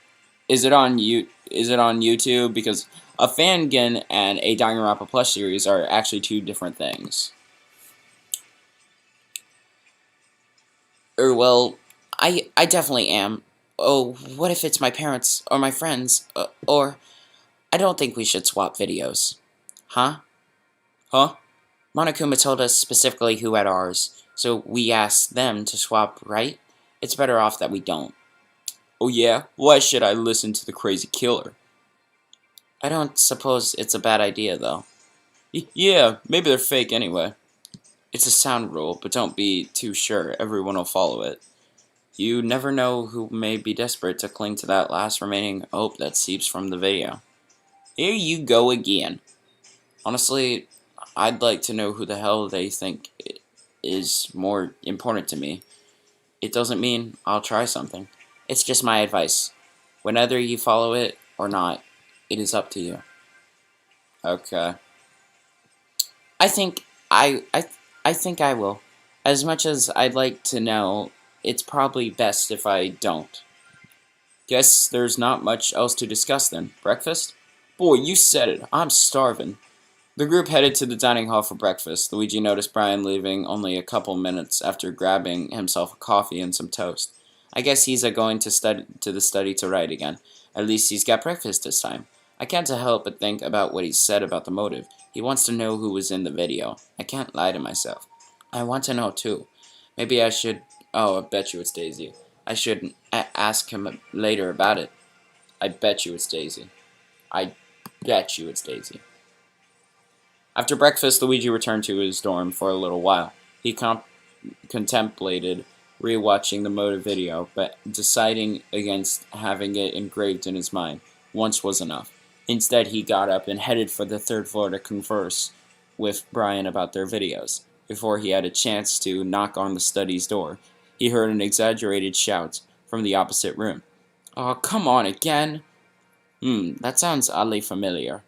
is it on YouTube? Because a fangin and a Danganronpa plush series are actually two different things. Well, I definitely am. Oh, what if it's my parents, or my friends, or... I don't think we should swap videos. Huh? Huh? Monokuma told us specifically who had ours, so we asked them to swap, right? It's better off that we don't. Oh yeah? Why should I listen to the crazy killer? I don't suppose it's a bad idea, though. Yeah, maybe they're fake anyway. It's a sound rule, but don't be too sure. Everyone will follow it. You never know who may be desperate to cling to that last remaining hope that seeps from the video. Here you go again. Honestly, I'd like to know who the hell they think is more important to me. It doesn't mean I'll try something. It's just my advice. Whether you follow it or not, it is up to you. Okay. I think I think I will. As much as I'd like to know, it's probably best if I don't. Guess there's not much else to discuss then. Breakfast? Boy, you said it. I'm starving. The group headed to the dining hall for breakfast. Luigi noticed Brian leaving only a couple minutes after grabbing himself a coffee and some toast. I guess he's going to the study to write again. At least he's got breakfast this time. I can't help but think about what he said about the motive. He wants to know who was in the video. I can't lie to myself. I want to know too. Maybe I should... Oh, I bet you it's Daisy. I should ask him later about it. I bet you it's Daisy. I bet you it's Daisy. After breakfast, Luigi returned to his dorm for a little while. He contemplated rewatching the motive video, but deciding against having it engraved in his mind. Once was enough. Instead, he got up and headed for the third floor to converse with Brian about their videos. Before he had a chance to knock on the study's door, he heard an exaggerated shout from the opposite room. Oh, come on again! That sounds oddly familiar.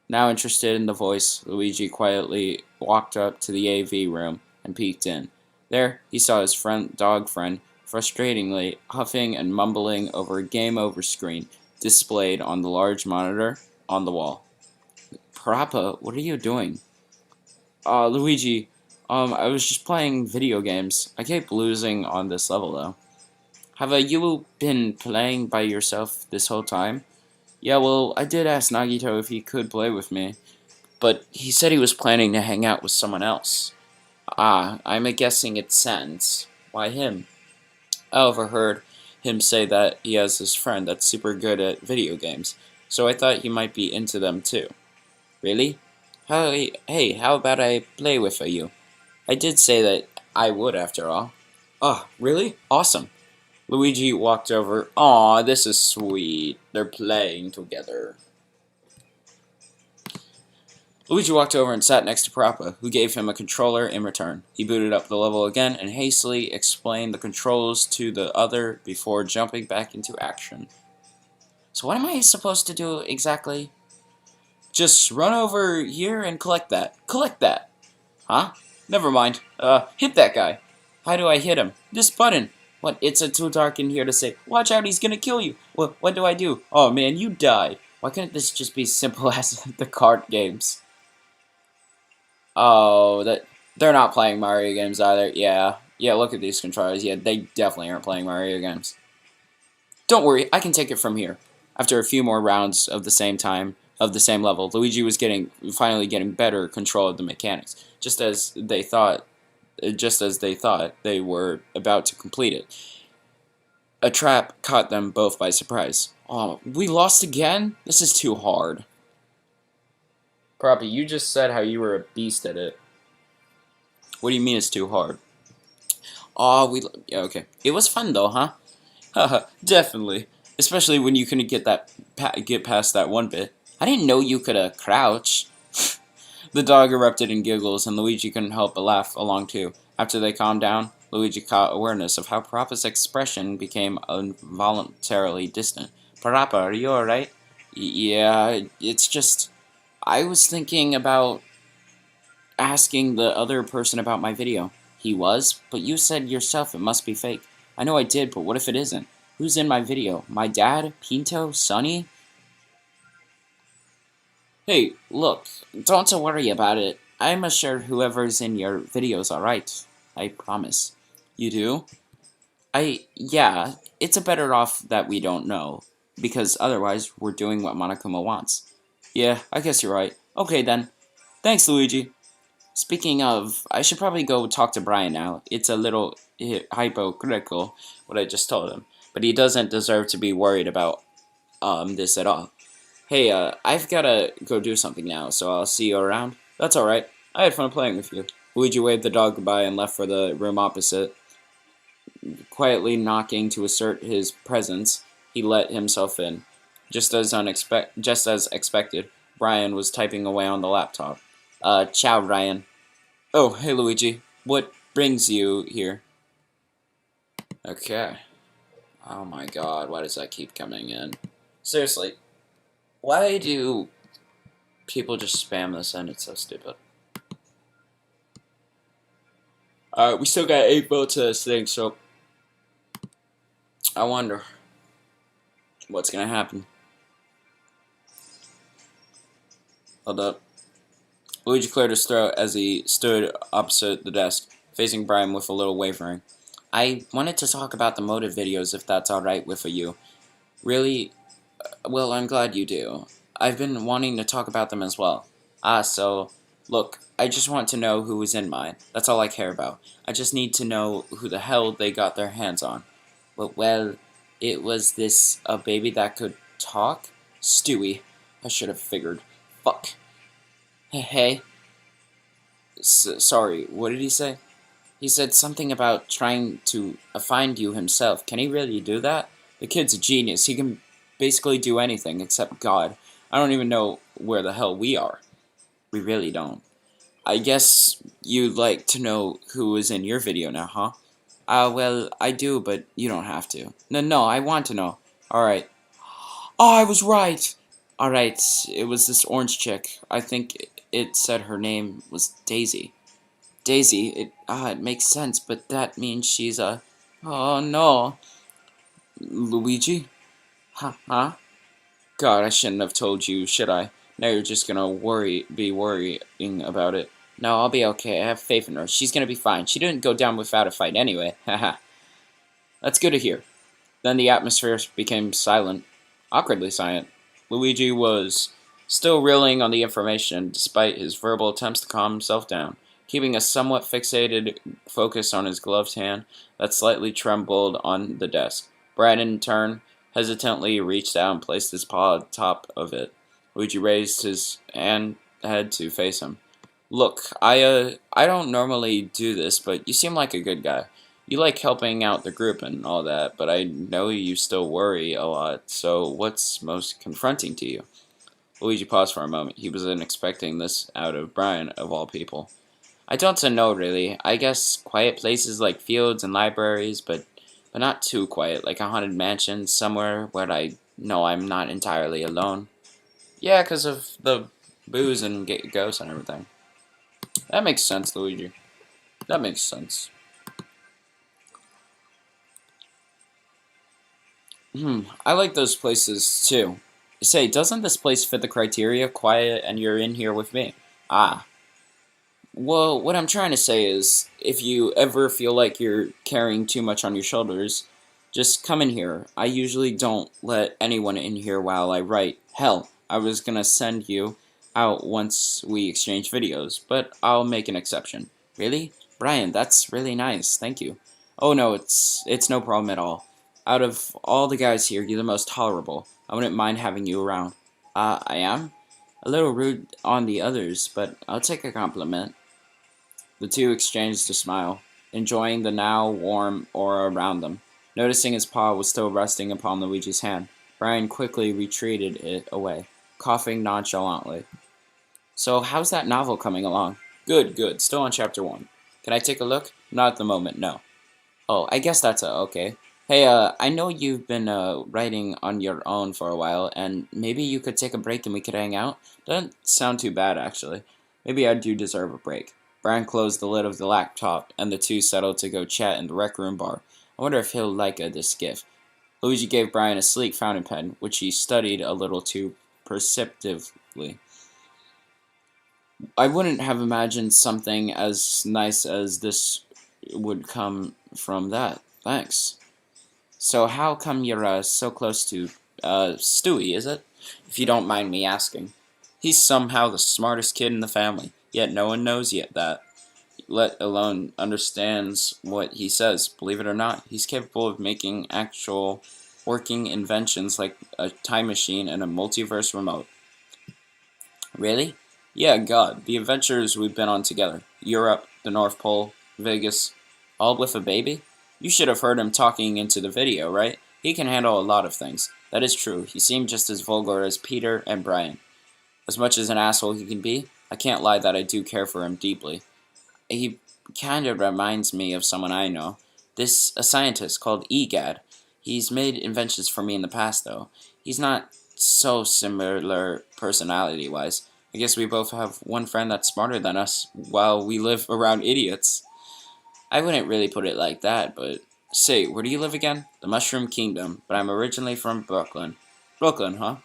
Now interested in the voice, Luigi quietly walked up to the AV room and peeked in. There, he saw his dog friend, frustratingly huffing and mumbling over a game over screen displayed on the large monitor on the wall. Parappa, what are you doing? Luigi, I was just playing video games. I keep losing on this level, though. Have you been playing by yourself this whole time? Yeah, well, I did ask Nagito if he could play with me, but he said he was planning to hang out with someone else. I'm guessing it's Sans. Why him? I overheard him say that he has this friend that's super good at video games, so I thought he might be into them too. Really? Hey, how about I play with you? I did say that I would after all. Oh, really? Awesome. Luigi walked over. Aw, this is sweet. They're playing together. Luigi walked over and sat next to Parappa, who gave him a controller in return. He booted up the level again and hastily explained the controls to the other before jumping back into action. So what am I supposed to do exactly? Just run over here and collect that. Collect that! Huh? Never mind. Hit that guy. How do I hit him? This button. What, it's too dark in here to say, watch out, he's gonna kill you. What do I do? Oh man, you died. Why couldn't this just be simple as the card games? Oh, they're not playing Mario games either. Yeah, look at these controllers. Yeah, they definitely aren't playing Mario games. Don't worry, I can take it from here. After a few more rounds of the same level, Luigi was finally getting better control of the mechanics, just as they thought they were about to complete it. A trap caught them both by surprise. Oh, we lost again? This is too hard. Proppy, you just said how you were a beast at it. What do you mean it's too hard? Oh, yeah, okay. It was fun though, huh? Haha, definitely. Especially when you couldn't get past that one bit. I didn't know you could crouch. The dog erupted in giggles, and Luigi couldn't help but laugh along too. After they calmed down, Luigi caught awareness of how Parappa's expression became involuntarily distant. Parappa, are you alright? Yeah, it's just... I was thinking about asking the other person about my video. He was? But you said yourself it must be fake. I know I did, but what if it isn't? Who's in my video? My dad? Pinto? Sonny? Hey, look, don't worry about it. I'm sure whoever's in your video's alright. I promise. You do? Yeah, it's a better off that we don't know, because otherwise we're doing what Monokuma wants. Yeah, I guess you're right. Okay then. Thanks, Luigi. Speaking of, I should probably go talk to Brian now. It's a little hypocritical, what I just told him, but he doesn't deserve to be worried about this at all. Hey, I've gotta go do something now, so I'll see you around. That's alright. I had fun playing with you. Luigi waved the dog goodbye and left for the room opposite. Quietly knocking to assert his presence, he let himself in. Just as expected, Brian was typing away on the laptop. Ciao, Brian. Oh, hey, Luigi. What brings you here? Okay. Oh my god, why does that keep coming in? Seriously. Why do people just spam this and it's so stupid? Alright, we still got 8 votes to this thing, so I wonder. What's gonna happen? Hold up. Luigi cleared his throat as he stood opposite the desk, facing Brian with a little wavering. I wanted to talk about the motive videos if that's alright with you. Really? Well, I'm glad you do. I've been wanting to talk about them as well. Look, I just want to know who was in mine. That's all I care about. I just need to know who the hell they got their hands on. Well, it was this a baby that could talk? Stewie. I should have figured. Fuck. Hey. Sorry, what did he say? He said something about trying to find you himself. Can he really do that? The kid's a genius. He can basically do anything except God. I don't even know where the hell we are. We really don't. I guess you'd like to know who was in your video now, huh? Well, I do, but you don't have to. No, I want to know. Alright. Oh, I was right! Alright, it was this orange chick. I think it said her name was Daisy. Daisy, it makes sense, but that means she's a... Oh, no. Luigi? Huh? God, I shouldn't have told you, should I? Now you're just gonna be worrying about it. No, I'll be okay. I have faith in her. She's gonna be fine. She didn't go down without a fight anyway. Haha. That's good to hear. Then the atmosphere became silent. Awkwardly silent. Luigi was still reeling on the information, despite his verbal attempts to calm himself down, keeping a somewhat fixated focus on his gloved hand that slightly trembled on the desk. Brad, in turn, hesitantly reached out and placed his paw on top of it. Luigi raised his head to face him. Look, I don't normally do this, but you seem like a good guy. You like helping out the group and all that, but I know you still worry a lot, so what's most confronting to you? Luigi paused for a moment. He wasn't expecting this out of Brian, of all people. I don't know, really. I guess quiet places like fields and libraries, but not too quiet, like a haunted mansion somewhere where I know I'm not entirely alone. Yeah, because of the booze and ghosts and everything. That makes sense, Luigi. That makes sense. I like those places, too. Say, doesn't this place fit the criteria? Quiet, and you're in here with me. Ah. Well, what I'm trying to say is, if you ever feel like you're carrying too much on your shoulders, just come in here. I usually don't let anyone in here while I write. Hell, I was gonna send you out once we exchange videos, but I'll make an exception. Really? Brian, that's really nice. Thank you. Oh no, it's no problem at all. Out of all the guys here, you're the most tolerable. I wouldn't mind having you around. I am? A little rude on the others, but I'll take a compliment. The two exchanged a smile, enjoying the now warm aura around them. Noticing his paw was still resting upon Luigi's hand, Brian quickly retreated it away, coughing nonchalantly. So, how's that novel coming along? Good. Still on chapter 1. Can I take a look? Not at the moment, no. Oh, I guess that's okay. Hey, I know you've been writing on your own for a while, and maybe you could take a break and we could hang out? Doesn't sound too bad, actually. Maybe I do deserve a break. Brian closed the lid of the laptop, and the two settled to go chat in the rec room bar. I wonder if he'll like this gift. Luigi gave Brian a sleek fountain pen, which he studied a little too perceptively. I wouldn't have imagined something as nice as this would come from that. Thanks. So how come you're so close to Stewie, is it? If you don't mind me asking. He's somehow the smartest kid in the family, yet no one knows yet that, let alone understands what he says. Believe it or not, he's capable of making actual working inventions like a time machine and a multiverse remote. Really? Yeah, God, the adventures we've been on together. Europe, the North Pole, Vegas, all with a baby? You should have heard him talking into the video, right? He can handle a lot of things. That is true. He seemed just as vulgar as Peter and Brian. As much as an asshole he can be, I can't lie that I do care for him deeply. He kind of reminds me of someone I know. A scientist called EGAD. He's made inventions for me in the past, though. He's not so similar personality-wise. I guess we both have one friend that's smarter than us while we live around idiots. I wouldn't really put it like that, but Say, where do you live again? The Mushroom Kingdom, but I'm originally from Brooklyn. Brooklyn, huh?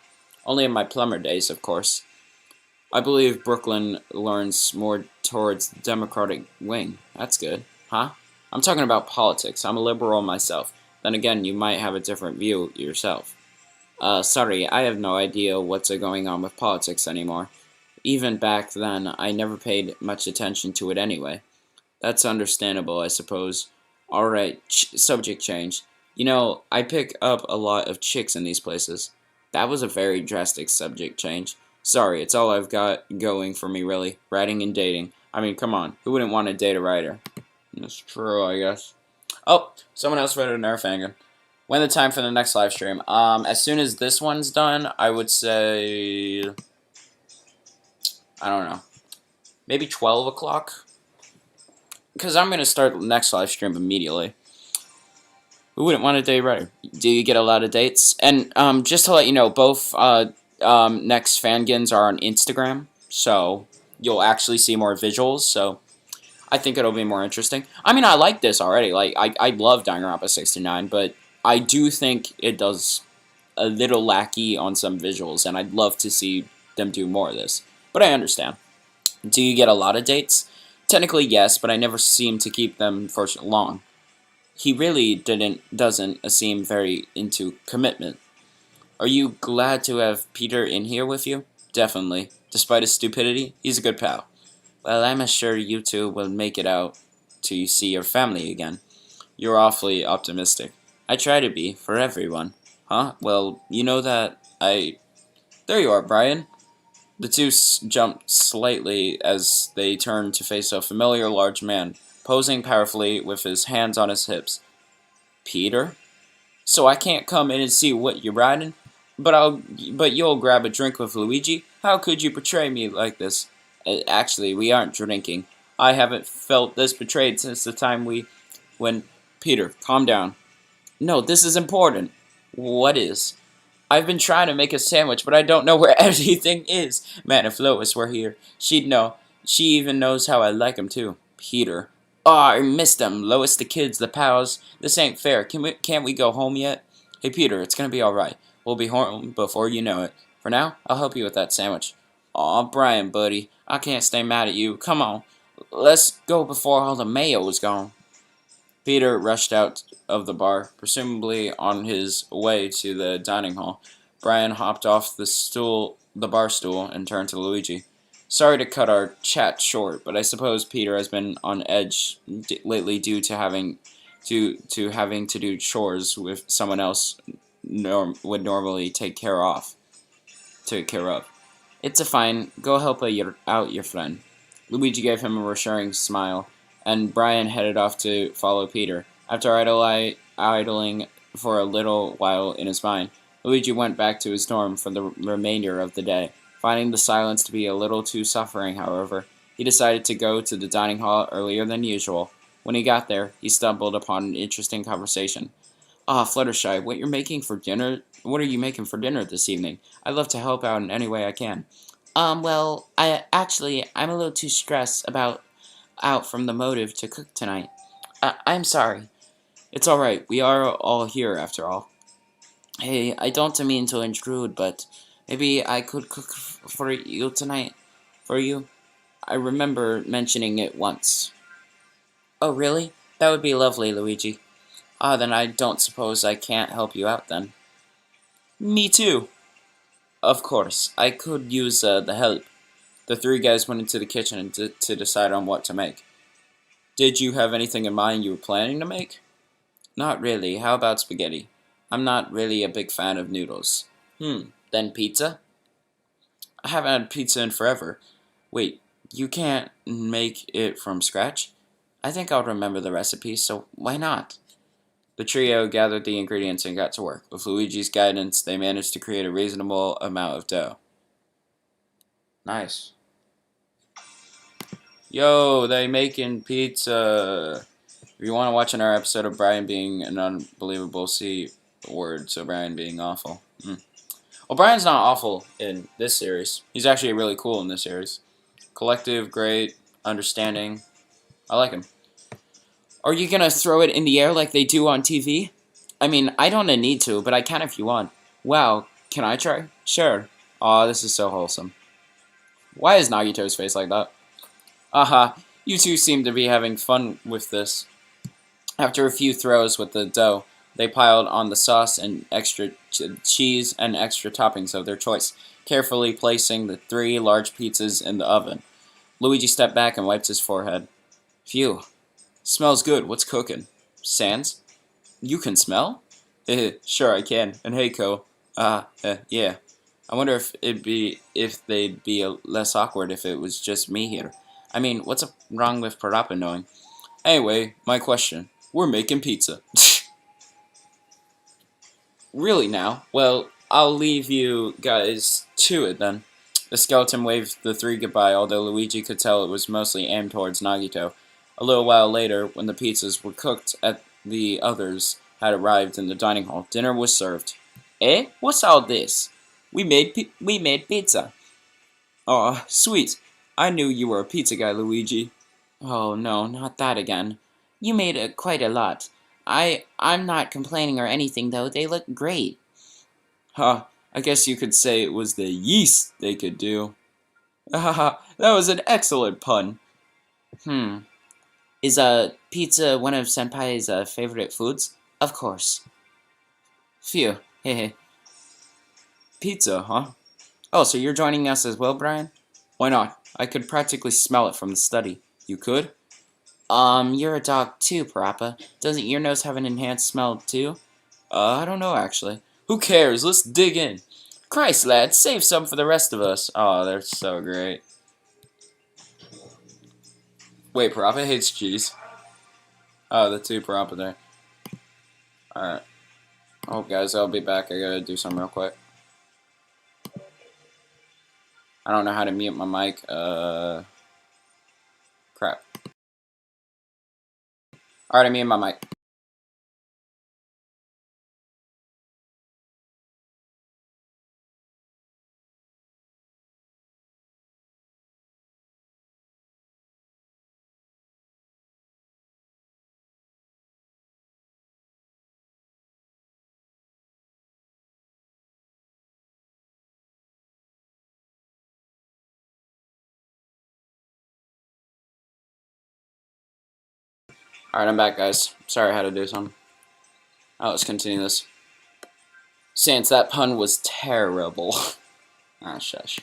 Only in my plumber days, of course. I believe Brooklyn learns more towards the Democratic wing. That's good. Huh? I'm talking about politics. I'm a liberal myself. Then again, you might have a different view yourself. Sorry, I have no idea what's going on with politics anymore. Even back then, I never paid much attention to it anyway. That's understandable, I suppose. Alright, subject change. You know, I pick up a lot of chicks in these places. That was a very drastic subject change. Sorry, it's all I've got going for me, really. Writing and dating. I mean, come on. Who wouldn't want to date a writer? That's true, I guess. Oh, someone else wrote a Nerf Fangan. When the time for the next live stream? As soon as this one's done, I would say... I don't know. Maybe 12 o'clock? Because I'm going to start the next live stream immediately. Who wouldn't want a date writer? Do you get a lot of dates? And just to let you know, both next fangins are on Instagram, so you'll actually see more visuals, so I think it'll be more interesting. I mean, I like this already. Like, I love Danganronpa 69, but I do think it does a little lackey on some visuals, and I'd love to see them do more of this. But I understand. Do you get a lot of dates? Technically, yes, but I never seem to keep them for long. He really doesn't seem very into commitment. Are you glad to have Peter in here with you? Definitely. Despite his stupidity, he's a good pal. Well, I'm sure you two will make it out to see your family again. You're awfully optimistic. I try to be, for everyone. Huh? Well, you know that There you are, Brian. The two jumped slightly as they turned to face a familiar large man, posing powerfully with his hands on his hips. Peter? So I can't come in and see what you're riding? But you'll grab a drink with Luigi? How could you betray me like this? Actually, we aren't drinking. I haven't felt this betrayed since the time when... Peter, calm down. No, this is important. What is? I've been trying to make a sandwich, but I don't know where anything is. Man, if Lois were here, she'd know. She even knows how I like 'em too. Peter. Oh, I missed them. Lois, the kids, the pals. This ain't fair. Can't we go home yet? Hey, Peter, it's gonna be alright. We'll be home before you know it. For now, I'll help you with that sandwich. Aw, Brian, buddy. I can't stay mad at you. Come on. Let's go before all the mayo is gone. Peter rushed out of the bar, presumably on his way to the dining hall. Brian hopped off the bar stool, and turned to Luigi. Sorry to cut our chat short, but I suppose Peter has been on edge lately due to having to do chores with someone else would normally take care of. It's a fine. Go help out your friend. Luigi gave him a reassuring smile, and Brian headed off to follow Peter. After idling for a little while in his mind, Luigi went back to his dorm for the remainder of the day. Finding the silence to be a little too suffering, however, he decided to go to the dining hall earlier than usual. When he got there, he stumbled upon an interesting conversation. Ah, Fluttershy, what are you making for dinner this evening? I'd love to help out in any way I can. Well, I'm a little too stressed out from the motive to cook tonight. I'm sorry. It's alright, we are all here after all. Hey, I don't mean to intrude, but maybe I could cook for you tonight. For you? I remember mentioning it once. Oh, really? That would be lovely, Luigi. Ah, then I don't suppose I can't help you out then. Me too. Of course, I could use the help. The three guys went into the kitchen to decide on what to make. Did you have anything in mind you were planning to make? Not really. How about spaghetti? I'm not really a big fan of noodles. Then pizza? I haven't had pizza in forever. Wait, you can't make it from scratch? I think I'll remember the recipe, so why not? The trio gathered the ingredients and got to work. With Luigi's guidance, they managed to create a reasonable amount of dough. Nice. Yo, they making pizza. If you want to watch another episode of Brian being an unbelievable C word, so Brian being awful. Well, Brian's not awful in this series. He's actually really cool in this series. Collective, great, understanding. I like him. Are you gonna throw it in the air like they do on TV? I mean, I don't need to, but I can if you want. Wow, can I try? Sure. Aw, this is so wholesome. Why is Nagito's face like that? Aha, you two seem to be having fun with this. After a few throws with the dough, they piled on the sauce and extra cheese and extra toppings of their choice, carefully placing the 3 large pizzas in the oven. Luigi stepped back and wiped his forehead. Phew. Smells good. What's cooking? Sans? You can smell? Sure I can. And hey, Ko. Yeah. I wonder if they'd be less awkward if it was just me here. I mean, what's wrong with Parappa knowing? Anyway, my question. We're making pizza. Really now? Well, I'll leave you guys to it then. The skeleton waved the 3 goodbye, although Luigi could tell it was mostly aimed towards Nagito. A little while later, when the pizzas were cooked and the others had arrived in the dining hall, dinner was served. Eh? What's all this? We made pizza. Aw, sweet. I knew you were a pizza guy, Luigi. Oh no, not that again. You made quite a lot. I'm not complaining or anything though. They look great. Huh. I guess you could say it was the yeast they could do. Haha, that was an excellent pun. Hmm. Is pizza one of Senpai's favorite foods? Of course. Phew. Hehe. Pizza, huh? Oh, so you're joining us as well, Brian? Why not? I could practically smell it from the study. You could? You're a dog too, Parappa. Doesn't your nose have an enhanced smell too? I don't know actually. Who cares? Let's dig in. Christ, lad, save some for the rest of us. Oh, they're so great. Wait, Parappa hates cheese. Oh, the 2 Parappa there. Alright. Oh, guys, I'll be back. I gotta do something real quick. I don't know how to mute my mic. Crap. Alright, I muted my mic. Alright, I'm back, guys. Sorry I had to do something. Oh, let's continue this. Since that pun was terrible. Ah, shush.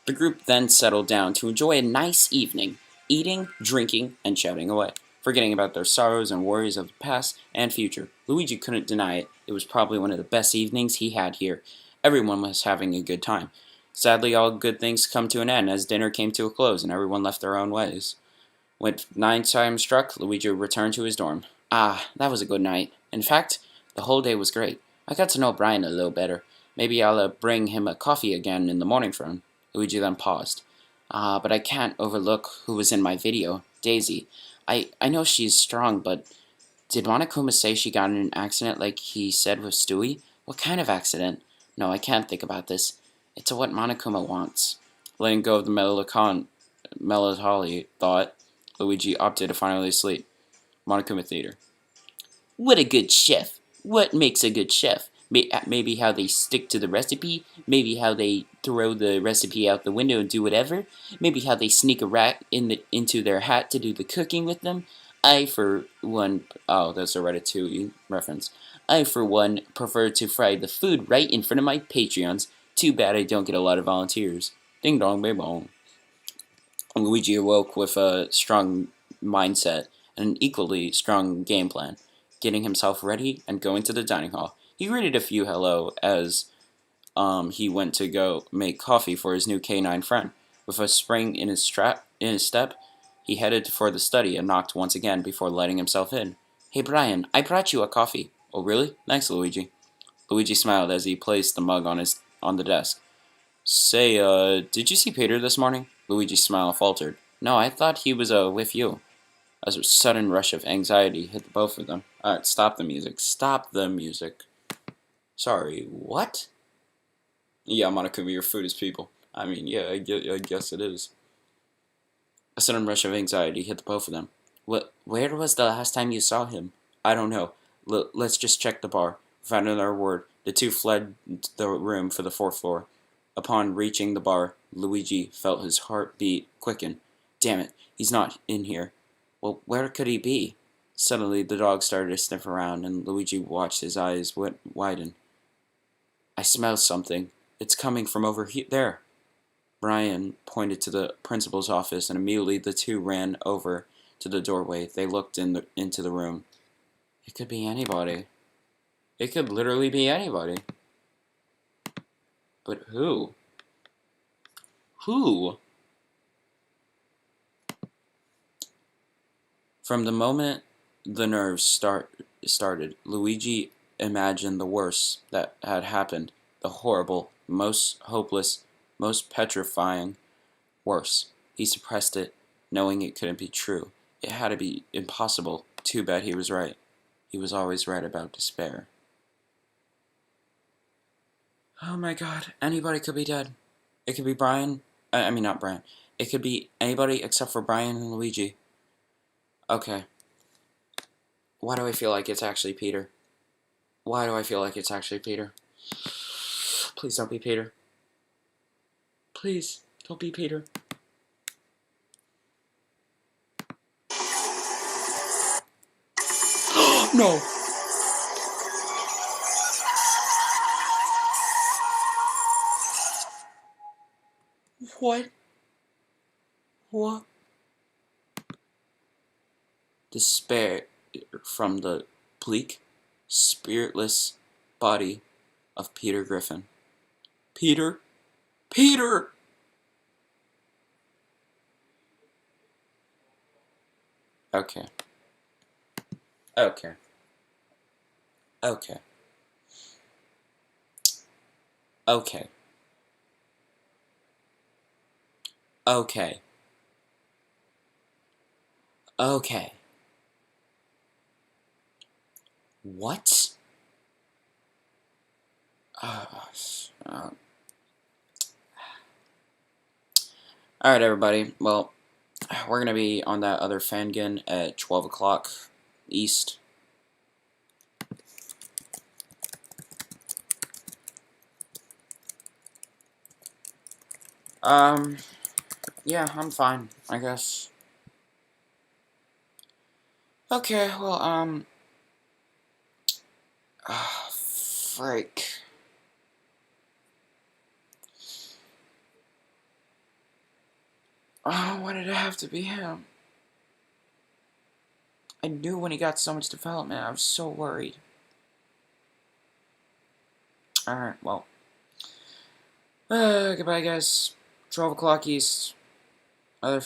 The group then settled down to enjoy a nice evening, eating, drinking, and chatting away, forgetting about their sorrows and worries of the past and future. Luigi couldn't deny it. It was probably one of the best evenings he had here. Everyone was having a good time. Sadly, all good things come to an end as dinner came to a close and everyone left their own ways. When 9 chimes struck, Luigi returned to his dorm. Ah, that was a good night. In fact, the whole day was great. I got to know Brian a little better. Maybe I'll bring him a coffee again in the morning for him. Luigi then paused. But I can't overlook who was in my video, Daisy. I know she's strong, but did Monokuma say she got in an accident like he said with Stewie? What kind of accident? No, I can't think about this. It's what Monokuma wants. Letting go of the melancholy thought, Luigi opted to finally sleep. Monokuma Theater. What a good chef. What makes a good chef? Maybe how they stick to the recipe? Maybe how they throw the recipe out the window and do whatever? Maybe how they sneak a rat into their hat to do the cooking with them? I, for one... Oh, that's a Ratatouille reference. I, for one, prefer to fry the food right in front of my Patreons. Too bad I don't get a lot of volunteers. Ding dong, bay bong. Luigi awoke with a strong mindset and an equally strong game plan, getting himself ready and going to the dining hall. He greeted a few hello as he went to go make coffee for his new canine friend. With a spring in his step, he headed for the study and knocked once again before letting himself in. Hey Brian, I brought you a coffee. Oh really? Thanks, Luigi. Luigi smiled as he placed the mug on the desk. Say, did you see Peter this morning? Luigi's smile faltered. No, I thought he was, with you. A sudden rush of anxiety hit the both of them. Alright, stop the music. Stop the music. Sorry, what? Yeah, Monokuma, your food is people. I mean, yeah, I guess it is. A sudden rush of anxiety hit the both of them. Where was the last time you saw him? I don't know. Let's just check the bar. Without another word, the two fled the room for the fourth floor. Upon reaching the bar, Luigi felt his heart beat quicken. Damn it, he's not in here. Well, where could he be? Suddenly, the dog started to sniff around, and Luigi watched his eyes widen. I smell something. It's coming from over there. Brian pointed to the principal's office, and immediately the two ran over to the doorway. They looked into the room. It could be anybody. It could literally be anybody. But who? Who? From the moment the nerves started, Luigi imagined the worst that had happened. The horrible, most hopeless, most petrifying worse. He suppressed it, knowing it couldn't be true. It had to be impossible. Too bad he was right. He was always right about despair. Oh my god, anybody could be dead. It could be Brian. I mean, not Brian. It could be anybody except for Brian and Luigi. Okay. Why do I feel like it's actually Peter? Why do I feel like it's actually Peter? Please don't be Peter. Please, don't be Peter. No! What? What? Despair from the bleak, spiritless body of Peter Griffin. Peter? Peter! Okay. Okay. Okay. Okay. Okay. Okay. What? Uh, uh, Alright, everybody. Well, we're going to be on that other Fangan at 12 o'clock East. Yeah, I'm fine, I guess. Okay, well, freak. Oh, why did it have to be him? I knew when he got so much development, I was so worried. Alright, well. Goodbye, guys. 12 o'clock East.